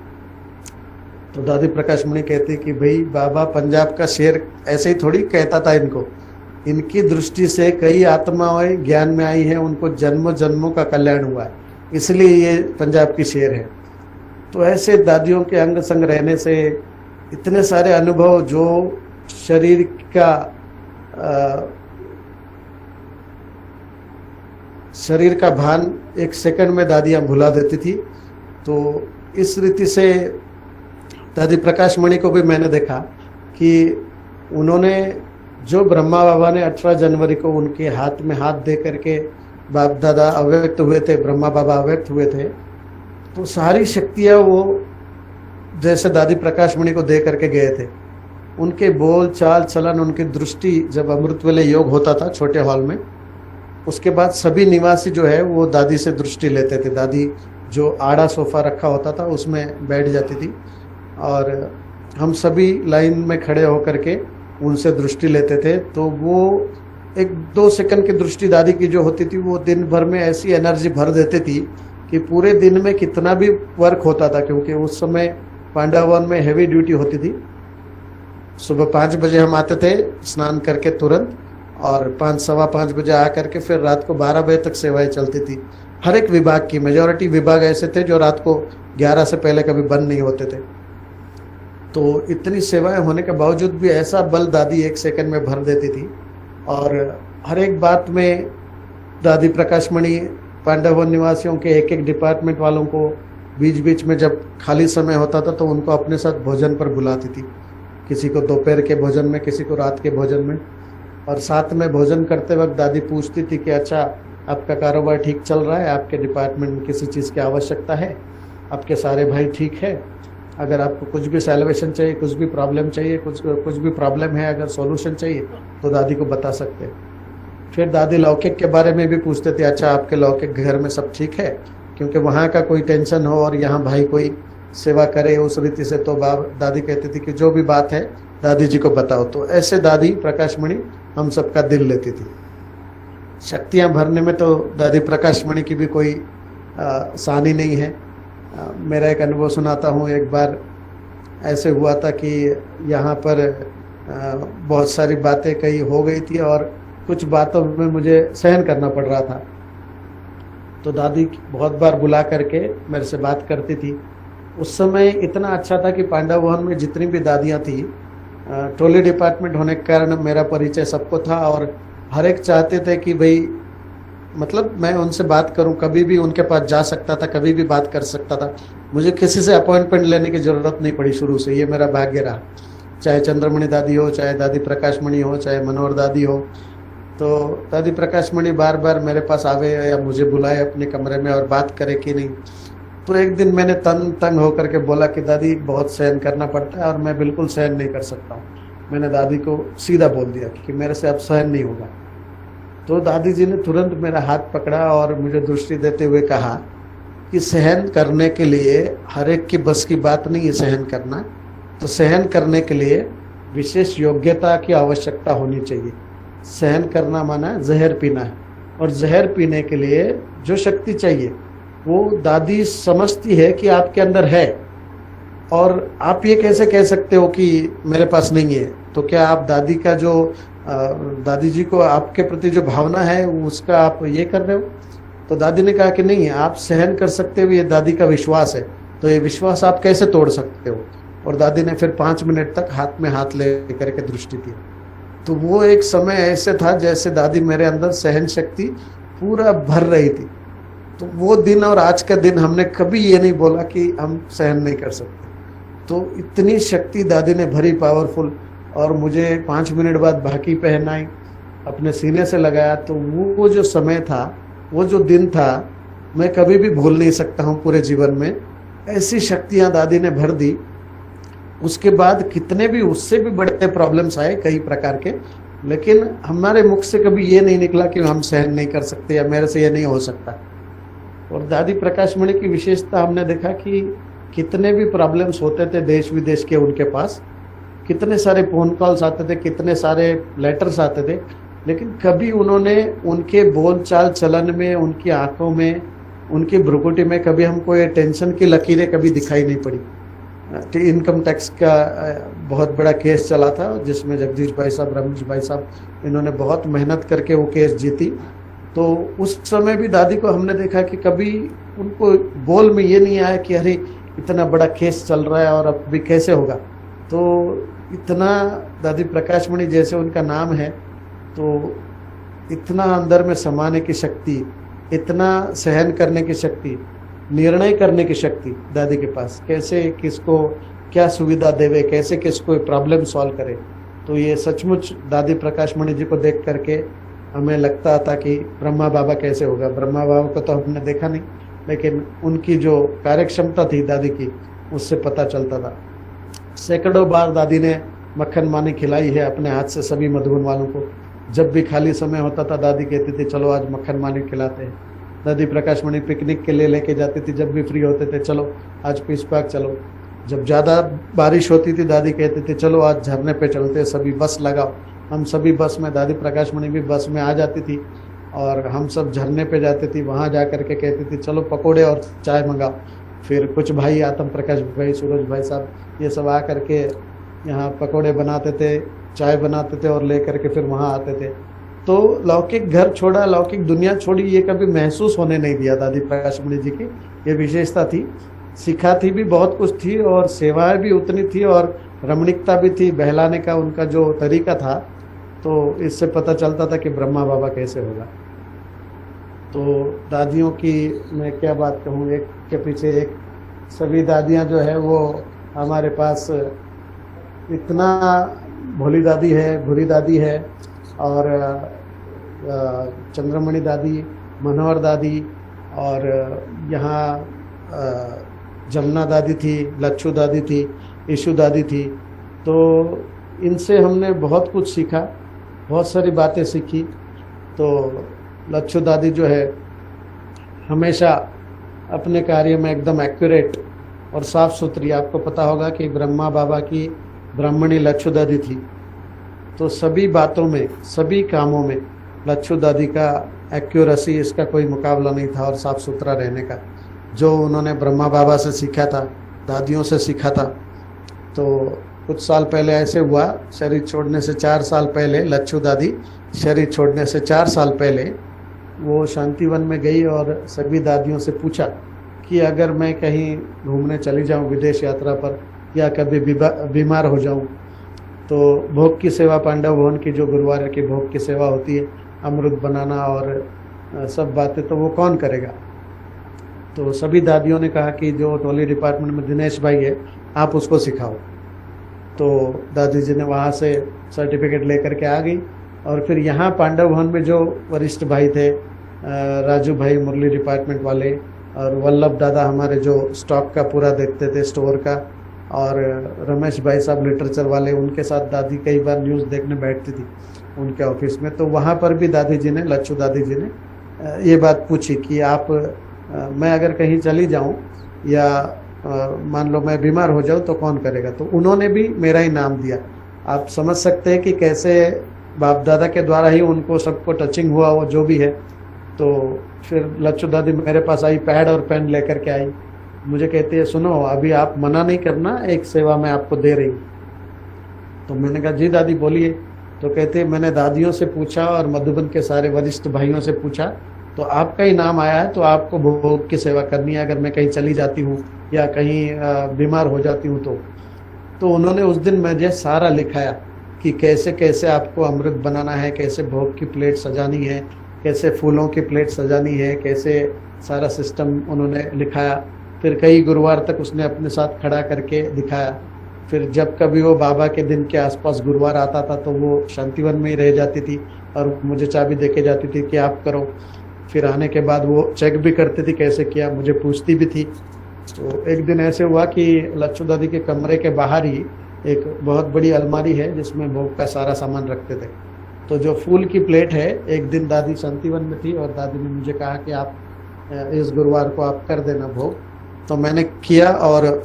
तो दादी प्रकाशमणि कहती कि भाई बाबा पंजाब का शेर ऐसे ही थोड़ी कहता था इनको, इनकी दृष्टि से कई आत्माएं ज्ञान में आई हैं, उनको जन्मों जन्मों का कल्याण हुआ है, इसलिए ये पंजाब की शेर है। तो ऐसे दादियों के अंग संग रहने से इतने सारे अनुभव जो शरीर का भान एक सेकंड में दादियां भुला देती थी। तो इस रीति से दादी प्रकाशमणि को भी मैंने देखा कि उन्होंने जो ब्रह्मा बाबा ने 18 जनवरी को उनके हाथ में हाथ दे करके बाप दादा अव्यक्त हुए थे, ब्रह्मा बाबा अव्यक्त हुए थे, तो सारी शक्तियां वो जैसे दादी प्रकाशमणि को दे करके गए थे। उनके बोल चाल चलन, उनकी दृष्टि, जब अमृत वेले योग होता था छोटे हॉल में, उसके बाद सभी निवासी जो है वो दादी से दृष्टि लेते थे। दादी जो आड़ा सोफा रखा होता था उसमें बैठ जाती थी और हम सभी लाइन में खड़े होकर के उनसे दृष्टि लेते थे। तो वो 1-2 सेकंड की दृष्टि दादी की जो होती थी वो दिन भर में ऐसी एनर्जी भर देती थी कि पूरे दिन में कितना भी वर्क होता था, क्योंकि उस समय पांडावन में हेवी ड्यूटी होती थी। सुबह 5 बजे हम आते थे स्नान करके तुरंत, और 5-5:15 बजे आकर के फिर रात को 12 बजे तक सेवाएं चलती थी। हर एक विभाग की, मेजॉरिटी विभाग ऐसे थे जो रात को 11 से पहले कभी बंद नहीं होते थे। तो इतनी सेवाएं होने के बावजूद भी ऐसा बल दादी 1 सेकंड में भर देती थी। और हर एक बात में दादी प्रकाशमणि पांडवन निवासियों के एक डिपार्टमेंट वालों को बीच बीच में जब खाली समय होता था तो उनको अपने साथ भोजन पर बुलाती थी, किसी को दोपहर के भोजन में, किसी को रात के भोजन में। और साथ में भोजन करते वक्त दादी पूछती थी कि अच्छा आपका कारोबार ठीक चल रहा है, आपके डिपार्टमेंट में किसी चीज़ की आवश्यकता है, आपके सारे भाई ठीक है, अगर आपको कुछ भी सेलिब्रेशन चाहिए, कुछ भी प्रॉब्लम चाहिए, कुछ भी प्रॉब्लम है, अगर सॉल्यूशन चाहिए तो दादी को बता सकते हैं। फिर दादी लौकिक के बारे में भी पूछते थे, अच्छा आपके लौकिक घर में सब ठीक है, क्योंकि वहाँ का कोई टेंशन हो और यहाँ भाई कोई सेवा करे उस रीति से। तो दादी कहती थी कि जो भी बात है दादी जी को बताओ। तो ऐसे दादी प्रकाशमणि हम सबका दिल लेती थी। शक्तियाँ भरने में तो दादी प्रकाशमणि की भी कोई सानी नहीं है। मेरा एक अनुभव सुनाता हूँ। एक बार ऐसे हुआ था कि यहाँ पर बहुत सारी बातें कही हो गई थी और कुछ बातों में मुझे सहन करना पड़ रहा था। तो दादी बहुत बार बुला करके मेरे से बात करती थी। उस समय इतना अच्छा था कि पांडववन में जितनी भी दादियाँ थी, टोली डिपार्टमेंट होने के कारण मेरा परिचय सबको था और हर एक चाहते थे कि भाई मतलब मैं उनसे बात करूं, कभी भी उनके पास जा सकता था, कभी भी बात कर सकता था। मुझे किसी से अपॉइंटमेंट लेने की जरूरत नहीं पड़ी शुरू से, ये मेरा भाग्य रहा। चाहे चंद्रमणि दादी हो, चाहे दादी प्रकाशमणि हो, चाहे मनोहर दादी हो। तो दादी प्रकाशमणि बार बार मेरे पास आवे या मुझे बुलाए अपने कमरे में और बात करे कि नहीं। तो एक दिन मैंने तंग होकर के बोला कि दादी बहुत सहन करना पड़ता है और मैं बिल्कुल सहन नहीं कर सकता हूँ। मैंने दादी को सीधा बोल दिया कि मेरे से अब सहन नहीं होगा। तो दादी जी ने तुरंत मेरा हाथ पकड़ा और मुझे दृष्टि देते हुए कहा कि सहन करने के लिए हर एक की बस की बात नहीं है सहन करना, तो सहन करने के लिए विशेष योग्यता की आवश्यकता होनी चाहिए। सहन करना माना जहर पीना है, और जहर पीने के लिए जो शक्ति चाहिए वो दादी समझती है कि आपके अंदर है। और आप ये कैसे कह सकते हो कि मेरे पास नहीं है? तो क्या आप दादी का जो दादी जी को आपके प्रति जो भावना है उसका आप ये कर रहे हो? तो दादी ने कहा कि नहीं, आप सहन कर सकते हो, ये दादी का विश्वास है। तो ये विश्वास आप कैसे तोड़ सकते हो? और दादी ने फिर 5 मिनट तक हाथ में हाथ ले करके दृष्टि दी। तो वो एक समय ऐसे था जैसे दादी मेरे अंदर सहन शक्ति पूरा भर रही थी। तो वो दिन और आज का दिन हमने कभी ये नहीं बोला कि हम सहन नहीं कर सकते। तो इतनी शक्ति दादी ने भरी, पावरफुल। और मुझे 5 मिनट बाद बाकी पहनाई, अपने सीने से लगाया। तो वो जो समय था, वो जो दिन था, मैं कभी भी भूल नहीं सकता हूँ पूरे जीवन में। ऐसी शक्तियाँ दादी ने भर दी। उसके बाद कितने भी उससे भी बड़े प्रॉब्लम्स आए कई प्रकार के, लेकिन हमारे मुख से कभी ये नहीं निकला कि हम सहन नहीं कर सकते या मेरे से ये नहीं हो सकता। और दादी प्रकाश मणि की विशेषता हमने देखा कि कितने भी प्रॉब्लम्स होते थे देश विदेश के उनके पास, कितने सारे फोन कॉल्स आते थे, कितने सारे लेटर्स आते थे, लेकिन कभी उन्होंने उनके बोलचाल चलन में, उनकी आंखों में, उनकी भ्रुकुटी में कभी हमको ये टेंशन की लकीरें कभी दिखाई नहीं पड़ी। इनकम टैक्स का बहुत बड़ा केस चला था जिसमें जगदीश भाई साहब, रमेश भाई साहब, इन्होंने बहुत मेहनत करके वो केस जीती। तो उस समय भी दादी को हमने देखा कि कभी उनको बोल में ये नहीं आया कि अरे इतना बड़ा केस चल रहा है और अब भी कैसे होगा। तो इतना दादी प्रकाश मणि जैसे उनका नाम है, तो इतना अंदर में समाने की शक्ति, इतना सहन करने की शक्ति, निर्णय करने की शक्ति दादी के पास, कैसे किसको क्या सुविधा देवे, कैसे किसको प्रॉब्लम सॉल्व करे। तो ये सचमुच दादी प्रकाश मणि जी को देख करके हमें लगता था कि ब्रह्मा बाबा कैसे होगा। ब्रह्मा बाबा को तो हमने देखा नहीं, लेकिन उनकी जो कार्यक्षमता थी दादी की, उससे पता चलता था। सैकड़ों बार दादी ने मक्खन मानी खिलाई है अपने हाथ से सभी मधुबन वालों को। जब भी खाली समय होता था दादी कहती थी चलो आज मक्खन मानी खिलाते हैं। दादी प्रकाश मणि पिकनिक के लिए लेके जाती थी, जब भी फ्री होते थे चलो आज पीस पार्क चलो। जब ज़्यादा बारिश होती थी दादी कहती थी चलो आज झरने पे चलते हैं, सभी बस लगाओ। हम सभी बस में, दादी प्रकाश मणि भी बस में आ जाती थी और हम सब झरने पे जाते थे। वहाँ जा करके कहती थी चलो पकोड़े और चाय मंगाओ। फिर कुछ भाई, आत्म प्रकाश भाई, सूरज भाई साहब, ये सब आ करके यहाँ पकोड़े बनाते थे, चाय बनाते थे और ले करके फिर वहाँ आते थे। तो लौकिक घर छोड़ा, लौकिक दुनिया छोड़ी, ये कभी महसूस होने नहीं दिया दादी प्रकाश मणि जी की। ये विशेषता थी। सिखाती भी बहुत कुछ थी और सेवाएं भी उतनी थी और रमणीकता भी थी। बहलाने का उनका जो तरीका था, तो इससे पता चलता था कि ब्रह्मा बाबा कैसे होगा। तो दादियों की मैं क्या बात कहूँ, एक के पीछे एक सभी दादियाँ जो है वो हमारे पास इतना, भोली दादी है, भूरी दादी है और चंद्रमणि दादी, मनोहर दादी, और यहाँ जमुना दादी थी, लच्छू दादी थी, ईशु दादी थी। तो इनसे हमने बहुत कुछ सीखा, बहुत सारी बातें सीखी। तो लच्छू दादी जो है हमेशा अपने कार्य में एकदम एक्यूरेट और साफ सुथरी। आपको पता होगा कि ब्रह्मा बाबा की ब्राह्मणी लच्छू दादी थी, तो सभी बातों में, सभी कामों में लच्छू दादी का एक्यूरेसी, इसका कोई मुकाबला नहीं था। और साफ सुथरा रहने का जो उन्होंने ब्रह्मा बाबा से सीखा था, दादियों से सीखा था। तो कुछ साल पहले ऐसे हुआ, शरीर छोड़ने से 4 साल पहले, लच्छू दादी शरीर छोड़ने से 4 साल पहले वो शांतिवन में गई और सभी दादियों से पूछा कि अगर मैं कहीं घूमने चली जाऊं विदेश यात्रा पर या कभी बीमार हो जाऊं, तो भोग की सेवा, पांडव भवन की जो गुरुवार की भोग की सेवा होती है, अमृत बनाना और सब बातें, तो वो कौन करेगा। तो सभी दादियों ने कहा कि जो टोली डिपार्टमेंट में दिनेश भाई है, आप उसको सिखाओ। तो दादी जी ने वहाँ से सर्टिफिकेट लेकर के आ गई। और फिर यहाँ पांडव भवन में जो वरिष्ठ भाई थे, राजू भाई मुरली डिपार्टमेंट वाले, और वल्लभ दादा हमारे जो स्टॉक का पूरा देखते थे, स्टोर का, और रमेश भाई साहब लिटरेचर वाले, उनके साथ दादी कई बार न्यूज़ देखने बैठती थी उनके ऑफिस में। तो वहाँ पर भी दादी जी ने, लच्छू दादी जी ने ये बात पूछी कि आप, मैं अगर कहीं चली जाऊँ या मान लो मैं बीमार हो जाऊँ तो कौन करेगा। तो उन्होंने भी मेरा ही नाम दिया। आप समझ सकते हैं कि कैसे बाप दादा के द्वारा ही उनको सबको टचिंग हुआ, वो जो भी है। तो फिर लच्छू दादी मेरे पास आई, पैड और पेन लेकर के आई, मुझे कहती है सुनो अभी आप मना नहीं करना, एक सेवा मैं आपको दे रही हूँ। तो मैंने कहा जी दादी बोलिए। तो कहते मैंने दादियों से पूछा और मधुबन के सारे वरिष्ठ भाइयों से पूछा, तो आपका ही नाम आया है, तो आपको भोग की सेवा करनी है अगर मैं कहीं चली जाती हूँ या कहीं बीमार हो जाती हूँ। तो उन्होंने उस दिन मुझे सारा लिखाया कि कैसे कैसे आपको अमृत बनाना है, कैसे भोग की प्लेट सजानी है, कैसे फूलों की प्लेट सजानी है, कैसे सारा सिस्टम उन्होंने लिखाया। फिर कई गुरुवार तक उसने अपने साथ खड़ा करके दिखाया। फिर जब कभी वो बाबा के दिन के आसपास गुरुवार आता था तो वो शांतिवन में ही रह जाती थी और मुझे चाबी देके जाती थी कि आप करो। फिर आने के बाद वो चेक भी करती थी कैसे किया, मुझे पूछती भी थी। तो एक दिन ऐसे हुआ कि लच्छू दादी के कमरे के बाहर ही एक बहुत बड़ी अलमारी है जिसमें भोग का सारा सामान रखते थे। तो जो फूल की प्लेट है, एक दिन दादी शांतिवन में थी और दादी ने मुझे कहा कि आप इस गुरुवार को आप कर देना भोग। तो मैंने किया और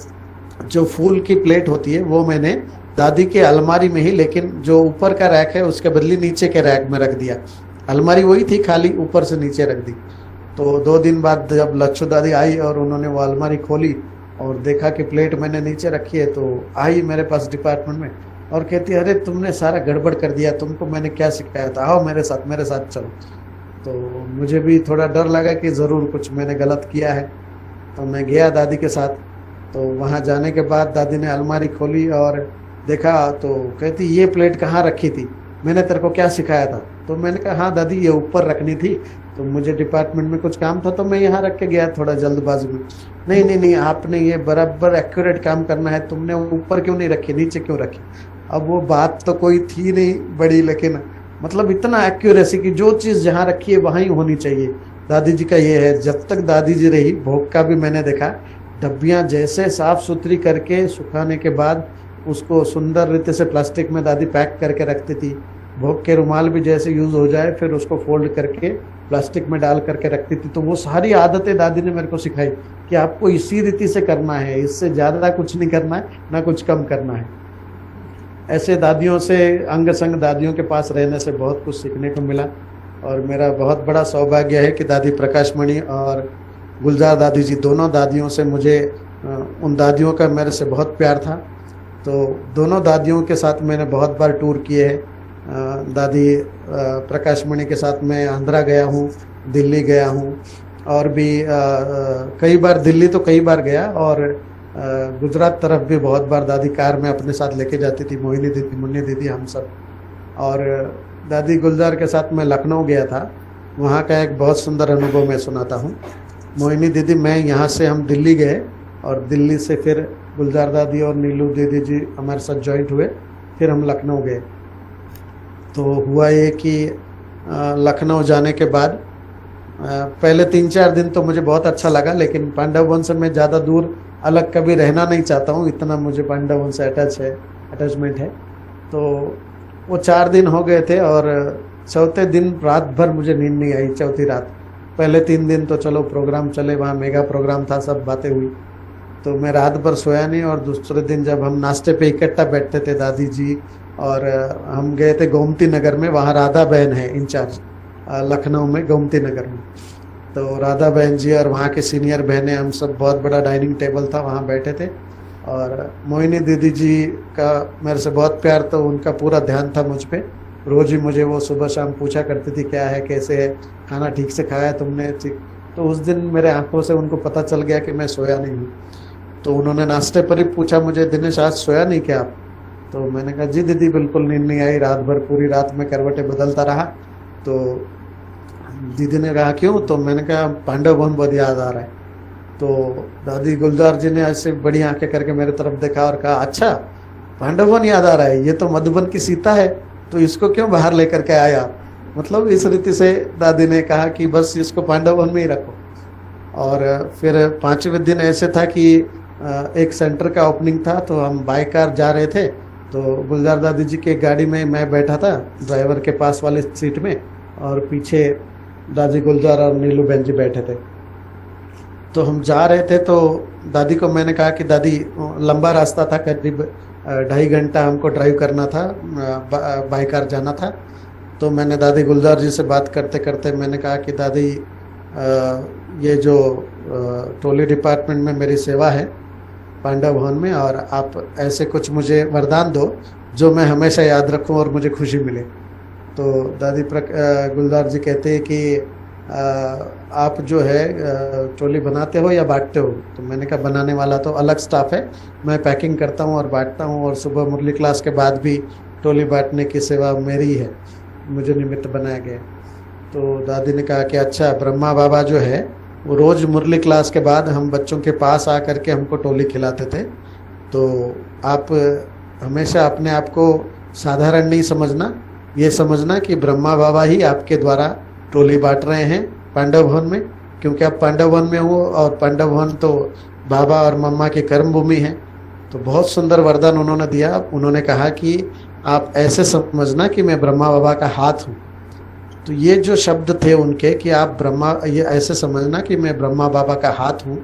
जो फूल की प्लेट होती है वो मैंने दादी के अलमारी में ही, लेकिन जो ऊपर का रैक है उसके बदले नीचे के रैक में रख दिया। अलमारी वही थी, खाली ऊपर से नीचे रख दी। तो 2 दिन बाद जब लच्छू दादी आई और उन्होंने वो अलमारी खोली और देखा कि प्लेट मैंने नीचे रखी है, तो आई मेरे पास डिपार्टमेंट में और कहती अरे तुमने सारा गड़बड़ कर दिया, तुमको मैंने क्या सिखाया था, आओ मेरे साथ चलो। तो मुझे भी थोड़ा डर लगा कि ज़रूर कुछ मैंने गलत किया है। तो मैं गया दादी के साथ। तो वहाँ जाने के बाद दादी ने अलमारी खोली और देखा तो कहती ये प्लेट कहाँ रखी थी, मैंने तेरे को क्या सिखाया था। तो मैंने कहा हाँ दादी ये ऊपर रखनी थी, तो मुझे डिपार्टमेंट में कुछ काम था तो मैं यहाँ रख के गया थोड़ा जल्दबाजी में। नहीं आपने ये बराबर एक्यूरेट काम करना है, तुमने ऊपर क्यों नहीं रखी, नीचे क्यों रखी। अब वो बात तो कोई थी नहीं बड़ी, लेकिन मतलब इतना एक्यूरेसी कि जो चीज़ जहाँ रखी है वहाँ ही होनी चाहिए। दादी जी का ये है, जब तक दादी जी रही भोग का भी मैंने देखा, डब्बियाँ जैसे साफ सुथरी करके सुखाने के बाद उसको सुंदर रीति से प्लास्टिक में दादी पैक करके रखती थी। भोग के रुमाल भी जैसे यूज़ हो जाए फिर उसको फोल्ड करके प्लास्टिक में डाल करके रखती थी। तो वो सारी आदतें दादी ने मेरे को सिखाई कि आपको इसी रीति से करना है, इससे ज़्यादा कुछ नहीं करना है, ना कुछ कम करना है। ऐसे दादियों से, अंग संग दादियों के पास रहने से बहुत कुछ सीखने को मिला। और मेरा बहुत बड़ा सौभाग्य है कि दादी प्रकाशमणि और गुलजार दादी जी, दोनों दादियों से मुझे, उन दादियों का मेरे से बहुत प्यार था। तो दोनों दादियों के साथ मैंने बहुत बार टूर किए हैं। दादी प्रकाशमणि के साथ मैं आंध्रा गया हूँ, दिल्ली गया हूँ, और भी कई बार दिल्ली तो कई बार गया, और गुजरात तरफ भी बहुत बार दादी कार में अपने साथ लेके जाती थी, मोहिनी दीदी, मुन्नी दीदी, हम सब। और दादी गुलजार के साथ मैं लखनऊ गया था, वहाँ का एक बहुत सुंदर अनुभव मैं सुनाता हूँ। मोहिनी दीदी, मैं यहाँ से हम दिल्ली गए और दिल्ली से फिर गुलजार दादी और नीलू दीदी जी हमारे साथ ज्वाइंट हुए, फिर हम लखनऊ गए। तो हुआ ये कि लखनऊ जाने के बाद पहले 3-4 दिन तो मुझे बहुत अच्छा लगा, लेकिन पांडव वन से मैं ज़्यादा दूर अलग कभी रहना नहीं चाहता हूँ, इतना मुझे पांडव वन से अटैचमेंट है। तो वो 4 दिन हो गए थे और चौथे दिन रात भर मुझे नींद नहीं आई, चौथी रात। पहले 3 दिन तो चलो प्रोग्राम चले, वहाँ मेगा प्रोग्राम था, सब बातें हुई, तो मैं रात भर सोया नहीं। और दूसरे दिन जब हम नाश्ते पे इकट्ठा बैठते थे दादी जी और हम गए थे गोमती नगर में, वहाँ राधा बहन है इंचार्ज लखनऊ में, गोमती नगर में। तो राधा बहन जी और वहाँ के सीनियर बहनें, हम सब, बहुत बड़ा डाइनिंग टेबल था, वहाँ बैठे थे। और मोहिनी दीदी जी का मेरे से बहुत प्यार, तो उनका पूरा ध्यान था मुझ पे। रोज़ ही मुझे वो सुबह शाम पूछा करती थी क्या है, कैसे है, खाना ठीक से खाया तुमने, ठीक। तो उस दिन मेरे आंखों से उनको पता चल गया कि मैं सोया नहीं हूँ। तो उन्होंने नाश्ते पर ही पूछा मुझे, दिनेश आज सोया नहीं क्या आप? तो मैंने कहा जी दीदी बिल्कुल नींद नहीं आई, रात भर पूरी रात में करवटें बदलता रहा। तो दीदी ने कहा क्यों? तो मैंने कहा पांडव वन बहुत याद आ रहा है। तो दादी गुलजार जी ने ऐसे बड़ी आंखें करके मेरे तरफ देखा और कहा अच्छा पांडव वन याद आ रहा है, ये तो मधुबन की सीता है, तो इसको क्यों बाहर लेकर के आया? मतलब इस रीति से दादी ने कहा कि बस इसको पांडव वन में ही रखो। और फिर 5वें दिन ऐसे था कि एक सेंटर का ओपनिंग था, तो हम बाई कार जा रहे थे। तो गुलजार दादी जी की गाड़ी में मैं बैठा था ड्राइवर के पास वाले सीट में, और पीछे दादी गुलजार और नीलू बहन जी बैठे थे। तो हम जा रहे थे, तो दादी को मैंने कहा कि दादी, लंबा रास्ता था, करीब 2.5 घंटा हमको ड्राइव करना था, बाई कार जाना था। तो मैंने दादी गुलजार जी से बात करते करते मैंने कहा कि दादी ये जो टोली डिपार्टमेंट में मेरी सेवा है पांडव भवन में, और आप ऐसे कुछ मुझे वरदान दो जो मैं हमेशा याद रखूं और मुझे खुशी मिले। तो दादी गुलजार जी कहते हैं कि आप जो है टोली बनाते हो या बांटते हो? तो मैंने कहा बनाने वाला तो अलग स्टाफ है, मैं पैकिंग करता हूँ और बांटता हूँ, और सुबह मुरली क्लास के बाद भी टोली बांटने की सेवा मेरी है, मुझे निमित्त बनाया गया। तो दादी ने कहा कि अच्छा, ब्रह्मा बाबा जो है वो रोज़ मुरली क्लास के बाद हम बच्चों के पास आकर के हमको टोली खिलाते थे, तो आप हमेशा अपने आप को साधारण नहीं समझना, ये समझना कि ब्रह्मा बाबा ही आपके द्वारा टोली बांट रहे हैं पांडव भवन में, क्योंकि आप पांडव भवन में हो और पांडव भवन तो बाबा और मम्मा की कर्म भूमि है। तो बहुत सुंदर वरदान उन्होंने दिया। उन्होंने कहा कि आप ऐसे समझना कि मैं ब्रह्मा बाबा का हाथ हूँ। तो ये जो शब्द थे उनके कि आप ब्रह्मा, ये ऐसे समझना कि मैं ब्रह्मा बाबा का हाथ हूँ,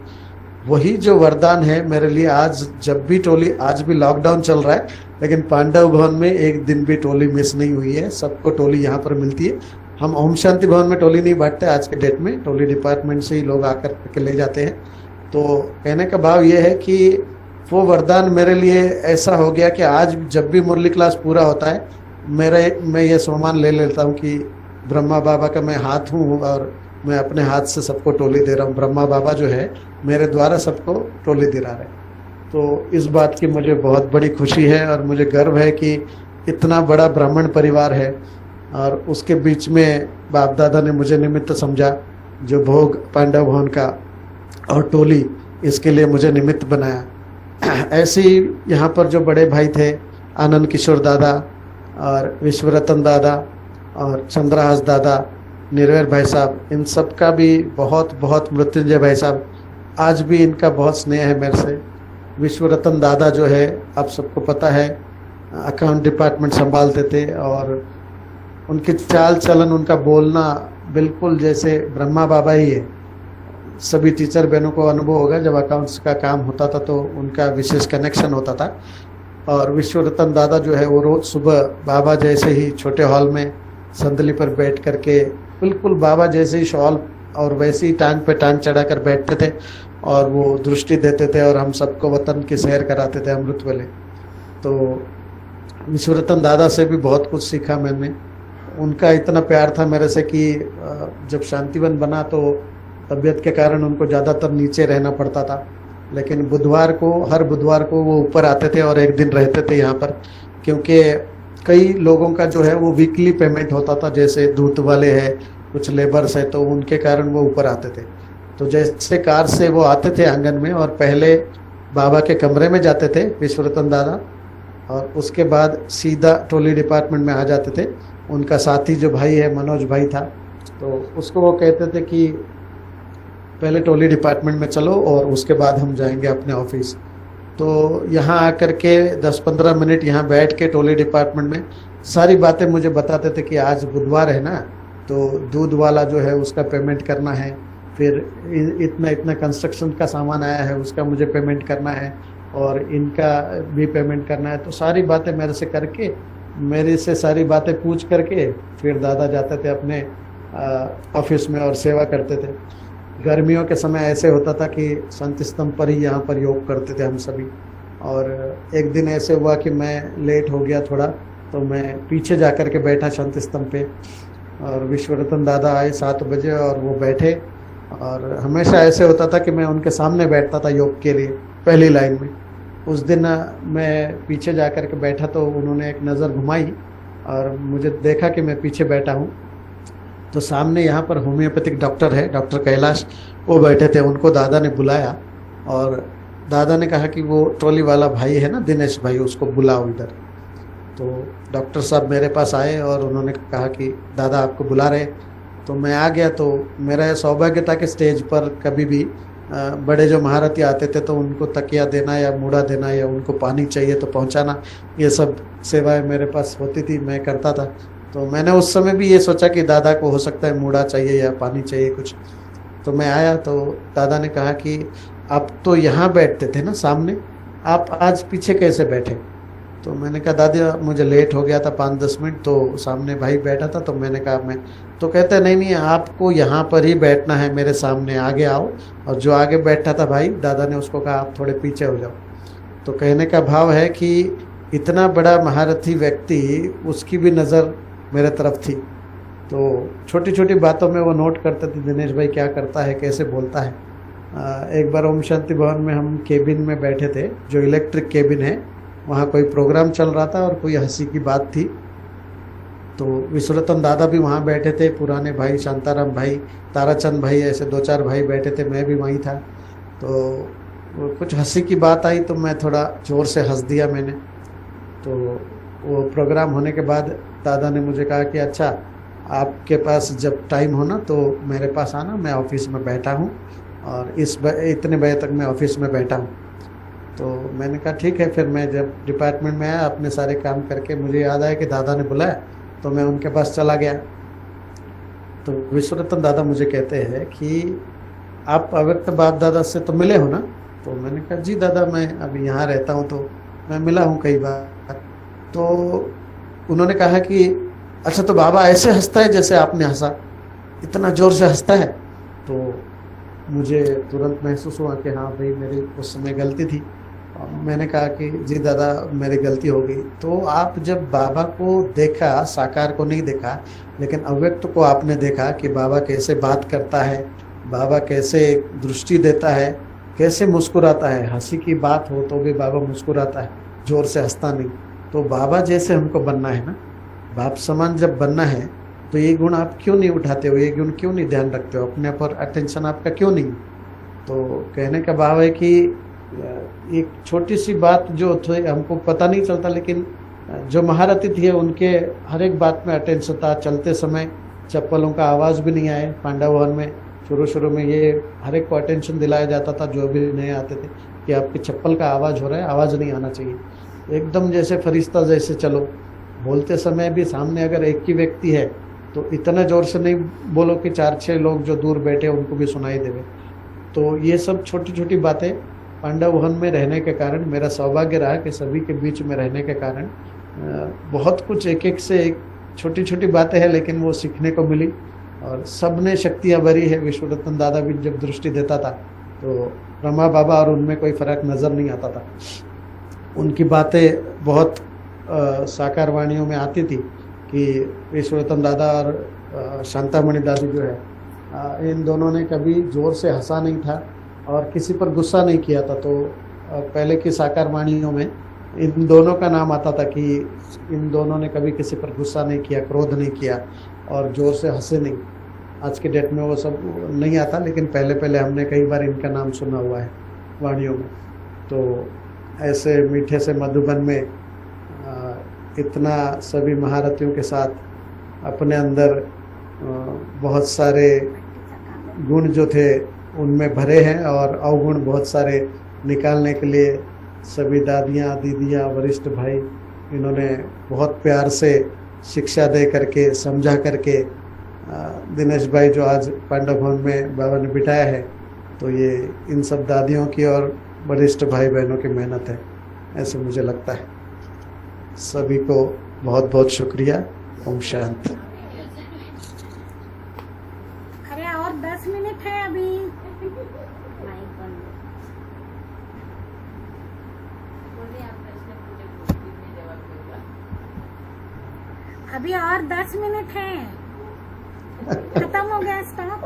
वही जो वरदान है मेरे लिए। आज जब भी टोली, आज भी लॉकडाउन चल रहा है लेकिन पांडव भवन में एक दिन भी टोली मिस नहीं हुई है, सबको टोली यहाँ पर मिलती है। हम ओम शांति भवन में टोली नहीं बांटते आज के डेट में, टोली डिपार्टमेंट से ही लोग आकर के ले जाते हैं। तो कहने का भाव ये है कि वो वरदान मेरे लिए ऐसा हो गया कि आज जब भी मुरली क्लास पूरा होता है मैं ये सम्मान ले लेता हूँ कि ब्रह्मा बाबा का मैं हाथ हूँ और मैं अपने हाथ से सबको टोली दे रहा हूँ। ब्रह्मा बाबा जो है मेरे द्वारा सबको टोली दिला रहे हैं। तो इस बात की मुझे बहुत बड़ी खुशी है और मुझे गर्व है कि इतना बड़ा ब्राह्मण परिवार है और उसके बीच में बाप दादा ने मुझे निमित्त समझा, जो भोग पांडव भवन का और टोली, इसके लिए मुझे निमित्त बनाया। ऐसे ही यहाँ पर जो बड़े भाई थे, आनंद किशोर दादा और विश्वरतन दादा और चंद्रहास दादा, निर्वैर भाई साहब, इन सब का भी बहुत बहुत, मृत्युंजय भाई साहब, आज भी इनका बहुत स्नेह है मेरे से। विश्वरतन दादा जो है, आप सबको पता है, अकाउंट डिपार्टमेंट संभालते थे और उनकी चाल चलन, उनका बोलना बिल्कुल जैसे ब्रह्मा बाबा ही है। सभी टीचर बहनों को अनुभव होगा, जब अकाउंट्स का काम होता था तो उनका विशेष कनेक्शन होता था। और विश्वरतन दादा जो है वो रोज़ सुबह बाबा जैसे ही छोटे हॉल में संदली पर बैठ करके, बिल्कुल बाबा जैसे ही शॉल और वैसे ही टांग पे टांग चढ़ा कर बैठते थे और वो दृष्टि देते थे और हम सबको वतन की सैर कराते थे अमृत वेले। तो विश्वरतन दादा से भी बहुत कुछ सीखा मैंने। उनका इतना प्यार था मेरे से कि जब शांतिवन बना तो तबीयत के कारण उनको ज़्यादातर नीचे रहना पड़ता था, लेकिन बुधवार को, हर बुधवार को वो ऊपर आते थे और एक दिन रहते थे यहाँ पर, क्योंकि कई लोगों का जो है वो वीकली पेमेंट होता था, जैसे दूध वाले हैं, कुछ लेबर्स है, तो उनके कारण वो ऊपर आते थे। तो जैसे कार से वो आते थे आंगन में और पहले बाबा के कमरे में जाते थे विश्वरतन दादा, और उसके बाद सीधा टोली डिपार्टमेंट में आ जाते थे। उनका साथी जो भाई है, मनोज भाई था, तो उसको वो कहते थे कि पहले टोली डिपार्टमेंट में चलो और उसके बाद हम जाएंगे अपने ऑफिस। तो यहाँ आकर के 10-15 मिनट यहाँ बैठ के टोली डिपार्टमेंट में सारी बातें मुझे बताते थे कि आज बुधवार है ना, तो दूध वाला जो है उसका पेमेंट करना है, फिर इतना इतना कंस्ट्रक्शन का सामान आया है उसका मुझे पेमेंट करना है, और इनका भी पेमेंट करना है। तो सारी बातें मेरे से करके, मेरे से सारी बातें पूछ करके फिर दादा जाते थे अपने ऑफिस में और सेवा करते थे। गर्मियों के समय ऐसे होता था कि शांति स्तंभ पर ही यहाँ पर योग करते थे हम सभी। और एक दिन ऐसे हुआ कि मैं लेट हो गया थोड़ा, तो मैं पीछे जा कर के बैठा शांति स्तंभ पे, और विश्वरतन दादा आए 7 बजे और वो बैठे, और हमेशा ऐसे होता था कि मैं उनके सामने बैठता था योग के लिए, पहली लाइन में। उस दिन मैं पीछे जा कर के बैठा तो उन्होंने एक नज़र घुमाई और मुझे देखा कि मैं पीछे बैठा हूँ, तो सामने यहाँ पर होम्योपैथिक डॉक्टर है, डॉक्टर कैलाश, वो बैठे थे। उनको दादा ने बुलाया और दादा ने कहा कि वो ट्रॉली वाला भाई है ना, दिनेश भाई, उसको बुलाओ इधर। तो डॉक्टर साहब मेरे पास आए और उन्होंने कहा कि दादा आपको बुला रहे। तो मैं आ गया। तो मेरा सौभाग्य था कि स्टेज पर कभी भी बड़े जो महारथी आते थे तो उनको तकिया देना या मूड़ा देना या उनको पानी चाहिए तो पहुंचाना, ये सब सेवाएं मेरे पास होती थी, मैं करता था। तो मैंने उस समय भी ये सोचा कि दादा को हो सकता है मूड़ा चाहिए या पानी चाहिए कुछ। तो मैं आया तो दादा ने कहा कि आप तो यहाँ बैठते थे ना सामने, आप आज पीछे कैसे बैठे? तो मैंने कहा दादा मुझे लेट हो गया था 5-10 मिनट, तो सामने भाई बैठा था तो मैंने कहा मैं। तो कहते नहीं नहीं, आपको यहाँ पर ही बैठना है, मेरे सामने आगे आओ। और जो आगे बैठा था भाई, दादा ने उसको कहा आप थोड़े पीछे हो जाओ। तो कहने का भाव है कि इतना बड़ा महारथी व्यक्ति, उसकी भी नज़र मेरे तरफ थी। तो छोटी छोटी बातों में वो नोट करते थे दिनेश भाई क्या करता है, कैसे बोलता है। एक बार ओम शांति भवन में हम केबिन में बैठे थे, जो इलेक्ट्रिक केबिन है, वहाँ कोई प्रोग्राम चल रहा था और कोई हंसी की बात थी। तो विश्वरतन दादा भी वहाँ बैठे थे, पुराने भाई शांताराम भाई, ताराचंद भाई, ऐसे 2-4 भाई बैठे थे, मैं भी वहीं था। तो कुछ हंसी की बात आई तो मैं थोड़ा ज़ोर से हंस दिया मैंने। तो वो प्रोग्राम होने के बाद दादा ने मुझे कहा कि अच्छा, आपके पास जब टाइम हो ना तो मेरे पास आना, मैं ऑफिस में बैठा हूँ और इतने बजे तक मैं ऑफिस में बैठा हूँ। तो मैंने कहा ठीक है। फिर मैं जब डिपार्टमेंट में आया, अपने सारे काम करके, मुझे याद आया कि दादा ने बुलाया, तो मैं उनके पास चला गया। तो विश्वरतन दादा मुझे कहते हैं कि आप अव्यक्त बाप दादा से तो मिले हो ना? तो मैंने कहा जी दादा, मैं अभी यहाँ रहता हूँ तो मैं मिला हूँ कई बार। तो उन्होंने कहा कि अच्छा, तो बाबा ऐसे हंसता है जैसे आपने हंसा, इतना जोर से हंसता है? तो मुझे तुरंत महसूस हुआ कि हाँ भाई, मेरी उस समय गलती थी। मैंने कहा कि जी दादा, मेरी गलती हो गई। तो आप जब बाबा को देखा, साकार को नहीं देखा लेकिन अव्यक्त को आपने देखा कि बाबा कैसे बात करता है, बाबा कैसे दृष्टि देता है, कैसे मुस्कुराता है, हंसी की बात हो तो भी बाबा मुस्कुराता है, जोर से हंसता नहीं। तो बाबा जैसे हमको बनना है ना, बाप समान जब बनना है, तो ये गुण आप क्यों नहीं उठाते हो, ये गुण क्यों नहीं ध्यान रखते हो, अपने पर अटेंशन आपका क्यों नहीं? तो कहने का भाव है कि एक छोटी सी बात जो थी, हमको पता नहीं चलता, लेकिन जो महारथी थी उनके हर एक बात में अटेंशन था। चलते समय चप्पलों का आवाज़ भी नहीं आए। पांडव भवन में शुरू में ये हर एक को अटेंशन दिलाया जाता था, जो भी नए आते थे, कि आपकी चप्पल का आवाज़ हो रहा है, आवाज़ नहीं आना चाहिए, एकदम जैसे फरिश्ता जैसे चलो। बोलते समय भी सामने अगर एक ही व्यक्ति है तो इतना जोर से नहीं बोलो कि 4-6 लोग जो दूर बैठे उनको भी सुनाई देवे। तो ये सब छोटी छोटी बातें पांडव भवन में रहने के कारण, मेरा सौभाग्य रहा कि सभी के बीच में रहने के कारण बहुत कुछ एक से एक छोटी छोटी बातें हैं, लेकिन वो सीखने को मिली। और सब ने शक्तियाँ भरी है। विश्वरतन दादा भी जब दृष्टि देता था तो रमा बाबा और उनमें कोई फर्क नज़र नहीं आता था। उनकी बातें बहुत साकार वाणियों में आती थी कि विश्वरतन दादा और शांतामणि दादी जो है, इन दोनों ने कभी जोर से हंसा नहीं था और किसी पर गुस्सा नहीं किया था। तो पहले की साकार वाणियों में इन दोनों का नाम आता था कि इन दोनों ने कभी किसी पर गुस्सा नहीं किया, क्रोध नहीं किया और जोर से हंसे नहीं। आज के डेट में वो सब नहीं आता, लेकिन पहले हमने कई बार इनका नाम सुना हुआ है वाणियों में। तो ऐसे मीठे से मधुबन में इतना सभी महारथियों के साथ अपने अंदर बहुत सारे गुण जो थे उनमें भरे हैं, और अवगुण बहुत सारे निकालने के लिए सभी दादियाँ, दीदियाँ, वरिष्ठ भाई, इन्होंने बहुत प्यार से शिक्षा दे करके, समझा करके दिनेश भाई जो आज पांडव भवन में बाबा ने बिठाया है, तो ये इन सब दादियों की और वरिष्ठ भाई बहनों की मेहनत है, ऐसे मुझे लगता है। सभी को बहुत बहुत शुक्रिया। ओम शांति। अरे और 10 मिनट है अभी। अभी और 10 मिनट है, खत्म हो गया स्टॉप।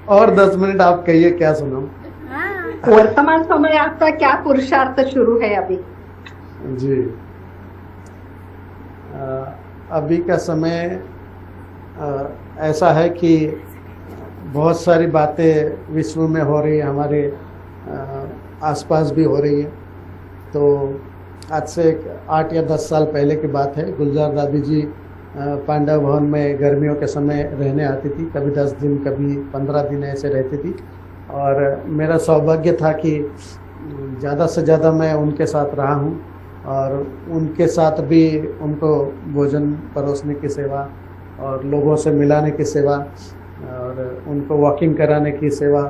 और 10 मिनट आप कहिए, क्या सुनाऊं? हाँ, वर्तमान समय आपका क्या पुरुषार्थ शुरू है अभी? जी, अभी का समय ऐसा है कि बहुत सारी बातें विश्व में हो रही है, हमारे आसपास भी हो रही है। तो आज से 8 या 10 साल पहले की बात है, गुलजार दादी जी पांडव भवन में गर्मियों के समय रहने आती थी। कभी 10 दिन, कभी 15 दिन ऐसे रहती थी। और मेरा सौभाग्य था कि ज़्यादा से ज़्यादा मैं उनके साथ रहा हूँ, और उनके साथ भी उनको भोजन परोसने की सेवा और लोगों से मिलाने की सेवा और उनको वॉकिंग कराने की सेवा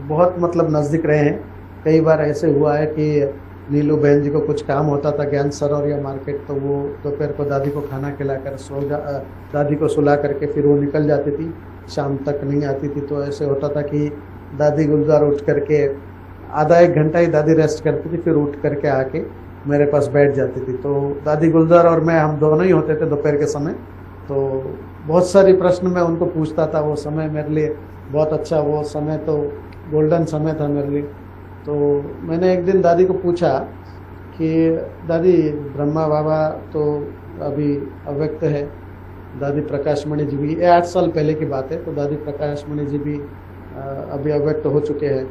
बहुत मतलब नज़दीक रहे हैं। कई बार ऐसे हुआ है कि नीलू बहन जी को कुछ काम होता था ज्ञान सरोवर या मार्केट, तो वो दोपहर को दादी को खाना खिलाकर दादी को सुला करके फिर वो निकल जाती थी, शाम तक नहीं आती थी। तो ऐसे होता था कि दादी गुलजार उठ करके आधा 1 घंटा ही दादी रेस्ट करती थी, फिर उठ करके आके मेरे पास बैठ जाती थी। तो दादी गुलजार और मैं, हम दोनों ही होते थे दोपहर के समय। तो बहुत सारी प्रश्न मैं उनको पूछता था। वो समय मेरे लिए बहुत अच्छा, वो समय तो गोल्डन समय था मेरे लिए। तो मैंने एक दिन दादी को पूछा कि दादी, ब्रह्मा बाबा तो अभी अव्यक्त है, दादी प्रकाशमणि जी भी, ये 8 साल पहले की बात है, तो दादी प्रकाशमणि जी भी अभी अव्यक्त हो चुके हैं,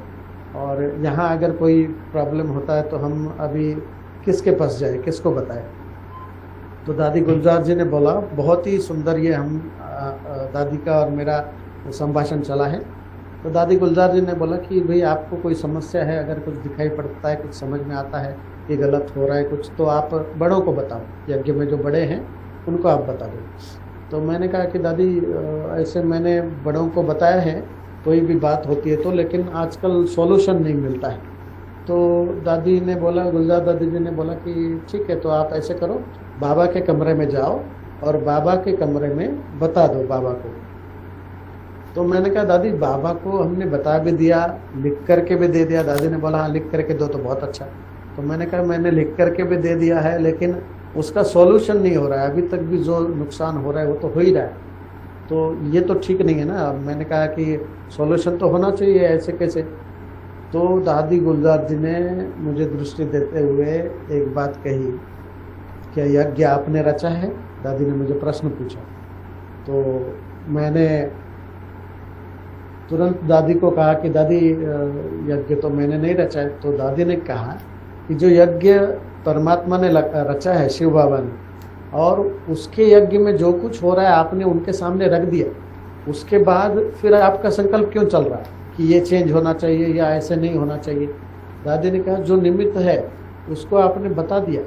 और यहाँ अगर कोई प्रॉब्लम होता है तो हम अभी किसके पास जाए, किसको बताएं? तो दादी गुलजार जी ने बोला, बहुत ही सुंदर ये हम दादी का और मेरा संभाषण चला है। तो दादी गुलजार जी ने बोला कि भाई आपको कोई समस्या है, अगर कुछ दिखाई पड़ता है, कुछ समझ में आता है कि गलत हो रहा है कुछ, तो आप बड़ों को बताओ, यज्ञ में जो बड़े हैं उनको आप बता दो। तो मैंने कहा कि दादी ऐसे मैंने बड़ों को बताया है कोई भी बात होती है तो, लेकिन आजकल सॉल्यूशन नहीं मिलता है। तो दादी ने बोला, गुलजार दादी जी ने बोला कि ठीक है, तो आप ऐसे करो, बाबा के कमरे में जाओ और बाबा के कमरे में बता दो बाबा को। तो मैंने कहा दादी, बाबा को हमने बता भी दिया, लिख करके भी दे दिया। दादी ने बोला हाँ लिख करके दो तो बहुत अच्छा। तो मैंने कहा मैंने लिख करके भी दे दिया है, लेकिन उसका सॉल्यूशन नहीं हो रहा है, अभी तक भी जो नुकसान हो रहा है वो तो हो ही रहा है, तो ये तो ठीक नहीं है ना। मैंने कहा कि सॉल्यूशन तो होना चाहिए, ऐसे कैसे? तो दादी गुलजार जी ने मुझे दृष्टि देते हुए एक बात कही, क्या यज्ञ आपने रचा है? दादी ने मुझे प्रश्न पूछा। तो मैंने तुरंत दादी को कहा कि दादी यज्ञ तो मैंने नहीं रचा है। तो दादी ने कहा कि जो यज्ञ परमात्मा ने रचा है, शिव बाबा ने, और उसके यज्ञ में जो कुछ हो रहा है आपने उनके सामने रख दिया, उसके बाद फिर आपका संकल्प क्यों चल रहा है कि ये चेंज होना चाहिए या ऐसे नहीं होना चाहिए? दादी ने कहा जो निमित्त है उसको आपने बता दिया,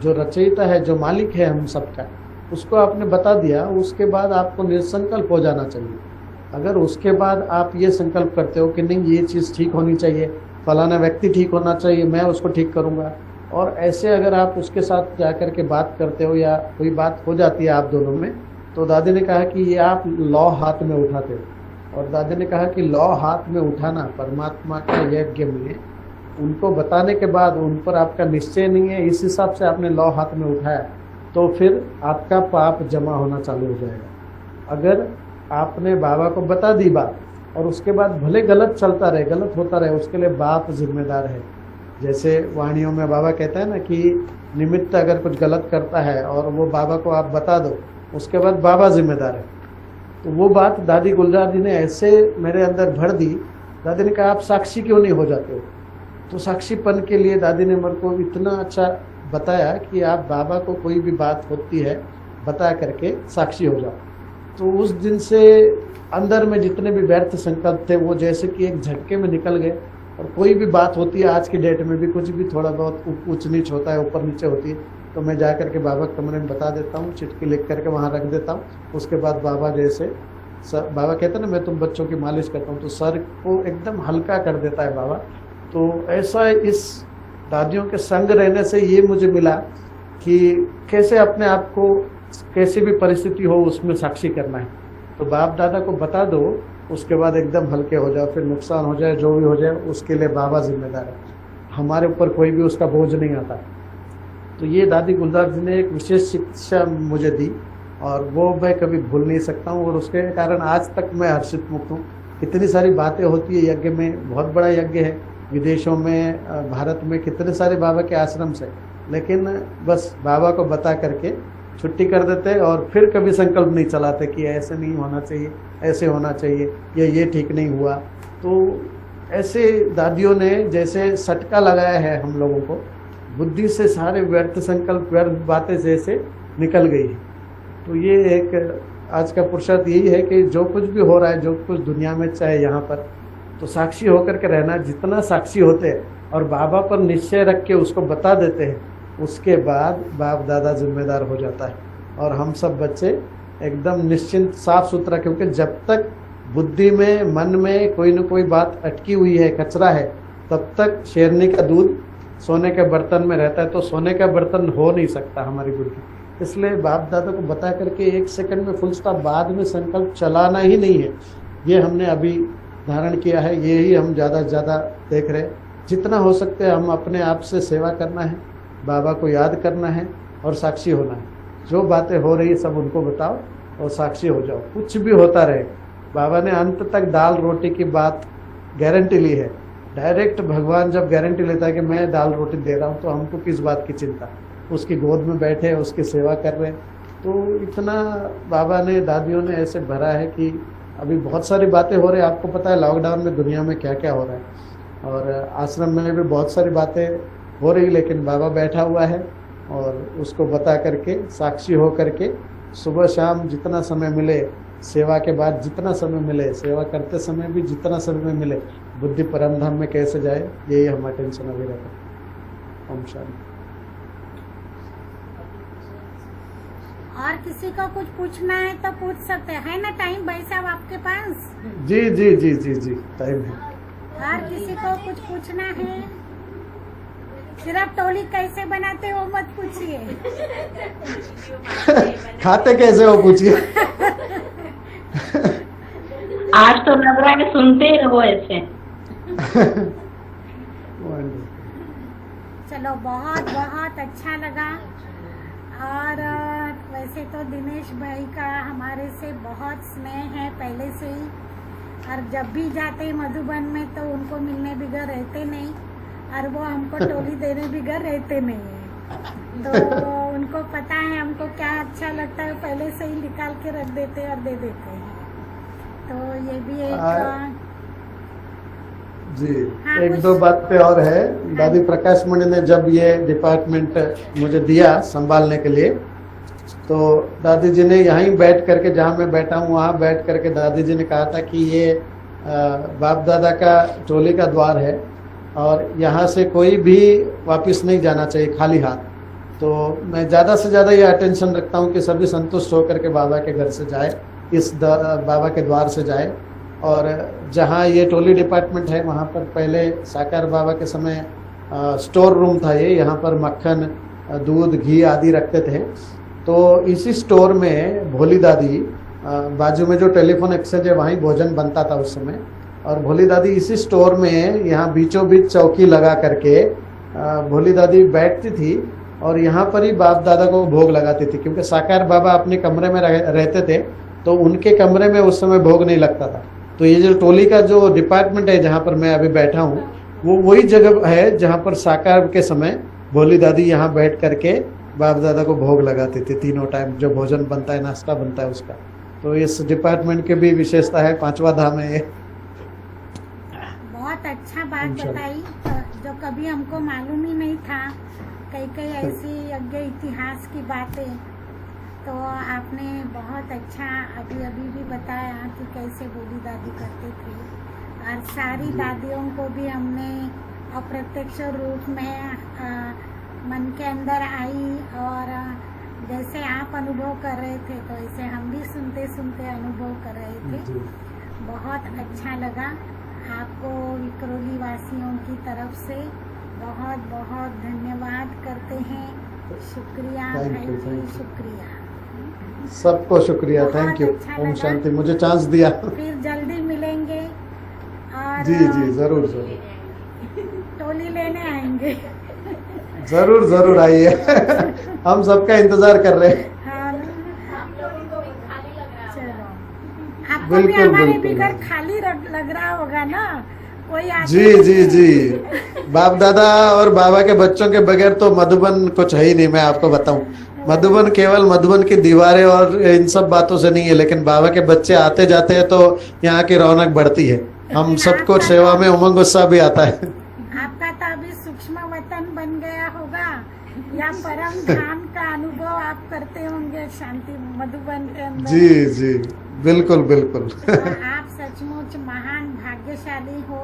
जो रचयिता है, जो मालिक है हम सबका, उसको आपने बता दिया, उसके बाद आपको निसंकल्प हो जाना चाहिए। अगर उसके बाद आप ये संकल्प करते हो कि नहीं ये चीज़ ठीक होनी चाहिए, फलाना व्यक्ति ठीक होना चाहिए, मैं उसको ठीक करूँगा, और ऐसे अगर आप उसके साथ जा कर के बात करते हो या कोई बात हो जाती है आप दोनों में, तो दादी ने कहा कि ये आप लॉ हाथ में उठाते हो। और दादी ने कहा कि लॉ हाथ में उठाना परमात्मा के यज्ञ में, उनको बताने के बाद उन पर आपका निश्चय नहीं है, इस हिसाब से आपने लॉ हाथ में उठाया, तो फिर आपका पाप जमा होना चालू हो जाएगा। अगर आपने बाबा को बता दी बात और उसके बाद भले गलत चलता रहे, गलत होता रहे, उसके लिए बाप जिम्मेदार है। जैसे वाणियों में बाबा कहता है ना कि निमित्त अगर कुछ गलत करता है और वो बाबा को आप बता दो, उसके बाद बाबा जिम्मेदार है। तो वो बात दादी गुलजार जी ने ऐसे मेरे अंदर भर दी। दादी ने कहा आप साक्षी क्यों नहीं हो जाते हो? तो साक्षीपन के लिए दादी ने मेरे को इतना अच्छा बताया कि आप बाबा को कोई भी बात होती है बता करके साक्षी हो जाओ। तो उस दिन से अंदर में जितने भी व्यर्थ संकल्प थे वो जैसे कि एक झटके में निकल गए। और कोई भी बात होती है आज की डेट में भी, कुछ भी थोड़ा बहुत ऊंच नीच होता है, ऊपर नीचे होती है, तो मैं जा करके बाबा के कमरे में बता देता हूँ, चिट्ठी लिख करके वहाँ रख देता हूँ। उसके बाद बाबा जैसे बाबा कहते हैं ना मैं तुम बच्चों की मालिश करता हूँ, तो सर को एकदम हल्का कर देता है बाबा। तो ऐसा इस दादियों के संग रहने से ये मुझे मिला कि कैसे अपने आप को कैसी भी परिस्थिति हो उसमें साक्षी करना है। तो बाप दादा को बता दो, उसके बाद एकदम हल्के हो जाओ, फिर नुकसान हो जाए जो भी हो जाए उसके लिए बाबा जिम्मेदार है, हमारे ऊपर कोई भी उसका बोझ नहीं आता। तो ये दादी गुलजार जी ने एक विशेष शिक्षा मुझे दी और वो मैं कभी भूल नहीं सकता हूँ, और उसके कारण आज तक मैं हर्षित मुक्त हूँ। कितनी सारी बातें होती है यज्ञ में, बहुत बड़ा यज्ञ है, विदेशों में, भारत में कितने सारे बाबा के आश्रम से, लेकिन बस बाबा को बता करके छुट्टी कर देते और फिर कभी संकल्प नहीं चलाते कि ऐसे नहीं होना चाहिए, ऐसे होना चाहिए, ये ठीक नहीं हुआ। तो ऐसे दादियों ने जैसे सटका लगाया है हम लोगों को, बुद्धि से सारे व्यर्थ संकल्प, व्यर्थ बातें जैसे निकल गई है। तो ये एक आज का पुरुषार्थ यही है कि जो कुछ भी हो रहा है, जो कुछ दुनिया में चाहे यहाँ पर, तो साक्षी होकर के रहना। जितना साक्षी होते हैं और बाबा पर निश्चय रख के उसको बता देते हैं, उसके बाद बाप दादा जिम्मेदार हो जाता है और हम सब बच्चे एकदम निश्चिंत, साफ सुथरा। क्योंकि जब तक बुद्धि में, मन में कोई न कोई बात अटकी हुई है, कचरा है, तब तक शेरनी का दूध सोने के बर्तन में रहता है, तो सोने का बर्तन हो नहीं सकता हमारी बुद्धि। इसलिए बाप दादा को बता करके 1 सेकंड में फुल स्टॉप, बाद में संकल्प चलाना ही नहीं है। ये हमने अभी धारण किया है, ये ही हम ज़्यादा से ज़्यादा देख रहे हैं। जितना हो सकते हैं हम अपने आप से सेवा करना है, बाबा को याद करना है और साक्षी होना है। जो बातें हो रही है सब उनको बताओ और साक्षी हो जाओ, कुछ भी होता रहे। बाबा ने अंत तक दाल रोटी की बात गारंटी ली है। डायरेक्ट भगवान जब गारंटी लेता है कि मैं दाल रोटी दे रहा हूँ, तो हमको किस बात की चिंता। उसकी गोद में बैठे, उसकी सेवा कर रहे हैं। तो इतना बाबा ने, दादियों ने ऐसे भरा है कि अभी बहुत सारी बातें हो रही है। आपको पता है लॉकडाउन में दुनिया में क्या क्या हो रहा है, और आश्रम में भी बहुत सारी बातें हो रही, लेकिन बाबा बैठा हुआ है और उसको बता करके, साक्षी हो करके, सुबह शाम जितना समय मिले, सेवा के बाद जितना समय मिले, सेवा करते समय भी जितना समय मिले, बुद्धि परम धाम में कैसे जाए, यही हमारा टेंशन अभी रहता है। ओम शांति। और किसी को कुछ पूछना है तो पूछ सकते हैं ना, टाइम भाई साहब आपके पास? जी जी जी जी जी, टाइम है। और किसी को कुछ पूछना है? सिर्फ टोली कैसे बनाते हो मत पूछिए। खाते कैसे हो पूछिए। आज तो लग रहा है कि सुनते ही रहो ऐसे। चलो, बहुत बहुत अच्छा लगा। और वैसे तो दिनेश भाई का हमारे से बहुत स्नेह है पहले से ही, और जब भी जाते मधुबन में तो उनको मिलने बिगर रहते नहीं, और वो हमको टोली देने बिगर रहते नहीं है। तो उनको पता है हमको क्या अच्छा लगता है, पहले से ही निकाल के रख देते और दे देते हैं। तो ये भी एक जी, हाँ, एक कुछ- दो बातें और है। दादी प्रकाश मणि ने जब ये डिपार्टमेंट मुझे दिया संभालने के लिए, तो दादी जी ने यहीं बैठ करके, जहाँ मैं बैठा हूँ वहाँ बैठ करके दादी जी ने कहा था कि ये बाप दादा का टोली का द्वार है और यहाँ से कोई भी वापस नहीं जाना चाहिए खाली हाथ। तो मैं ज़्यादा से ज़्यादा ये अटेंशन रखता हूँ कि सभी संतुष्ट होकर के बाबा के घर से जाए, इस बाबा के द्वार से जाए। और जहाँ ये टोली डिपार्टमेंट है वहाँ पर पहले साकार बाबा के समय स्टोर रूम था ये, यहाँ पर मक्खन, दूध, घी आदि रखते थे। तो इसी स्टोर में भोली दादी, बाजू में जो टेलीफोन एक्सचेंज है वहीं भोजन बनता था उस समय, और भोली दादी इसी स्टोर में यहाँ बीचों बीच चौकी लगा करके भोली दादी बैठती थी और यहाँ पर ही बाप दादा को भोग लगाती थी। क्योंकि साकार बाबा अपने कमरे में रहते थे, तो उनके कमरे में उस समय भोग नहीं लगता था। तो ये जो टोली का जो डिपार्टमेंट है जहाँ पर मैं अभी बैठा हूँ, वो वही जगह है जहाँ पर साकार के समय भोली दादी यहाँ बैठ करके बाप दादा को भोग लगाती थी। तीनों टाइम जो भोजन बनता है, नाश्ता बनता है उसका। तो इस डिपार्टमेंट की भी विशेषता है, 5वां धाम है ये। बहुत अच्छा बात बताई, जो कभी हमको मालूम ही नहीं था। कई कई ऐसी यज्ञ इतिहास की बातें तो आपने बहुत अच्छा अभी अभी भी बताया कि कैसे बोली दादी करते थे। और सारी दादियों को भी हमने अप्रत्यक्ष रूप में मन के अंदर आई, और जैसे आप अनुभव कर रहे थे तो ऐसे हम भी सुनते सुनते अनुभव कर रहे थे। बहुत अच्छा लगा। आपको विक्रोली वासियों की तरफ से बहुत बहुत धन्यवाद करते हैं। शुक्रिया भाई जी, शुक्रिया। सबको शुक्रिया, थैंक यू। ओम शांति, मुझे चांस दिया। फिर जल्दी मिलेंगे और जी जी, जरूर जरूर टोली लेने आएंगे। जरूर जरूर आइए। हम सबका इंतजार कर रहे हैं। हाँ, चलो, आपको भी बिल्कुल, हमारे बिल्कुल। भी घर खाली लग रहा होगा ना, कोई आके जी जी जी, बाप दादा और बाबा के बच्चों के बगैर तो मधुबन कुछ है ही नहीं। मैं आपको बताऊं, मधुबन केवल मधुबन की दीवारें और इन सब बातों से नहीं है, लेकिन बाबा के बच्चे आते जाते हैं तो यहाँ की रौनक बढ़ती है। हम सबको सेवा में उमंग उत्साह भी आता है। आपका तो अभी सूक्ष्म वतन बन गया होगा, या परम धाम का अनुभव आप करते होंगे शांति मधुबन के अंदर। जी जी, बिल्कुल बिल्कुल। तो आप सचमुच महान भाग्यशाली हो,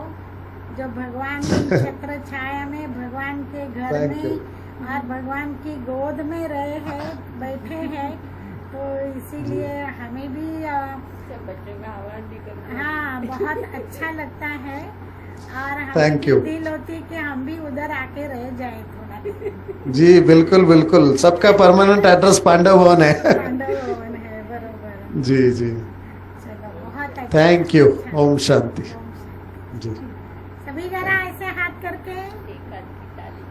जो भगवान की छत्र छाया में, भगवान के घर Thank में you. और भगवान की गोद में रहे हैं, बैठे हैं। तो इसीलिए हमें भी हाँ, बहुत अच्छा लगता है। और Thank you. हमें दिल होती है कि हम भी उधर आके रह जाए थोड़ा दिन। जी बिल्कुल बिल्कुल, सबका परमानेंट एड्रेस पांडव भवन है। पांडव भवन है, बरोबर। जी जी, चलो, बहुत अच्छा। Thank you. अच्छा। ओम शांति। ओम शांति। जी, सभी जरा ऐसे हाथ करके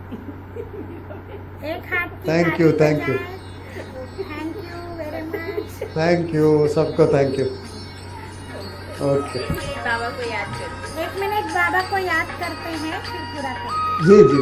एक हाथ की Thank ताली you, thank you. बजाएं। Thank you very much. Thank you, सबको थैंक यू। ओके, बाबा को याद कर। 1 मिनट बाबा को याद करते हैं फिर पूरा करते हैं। जी जी।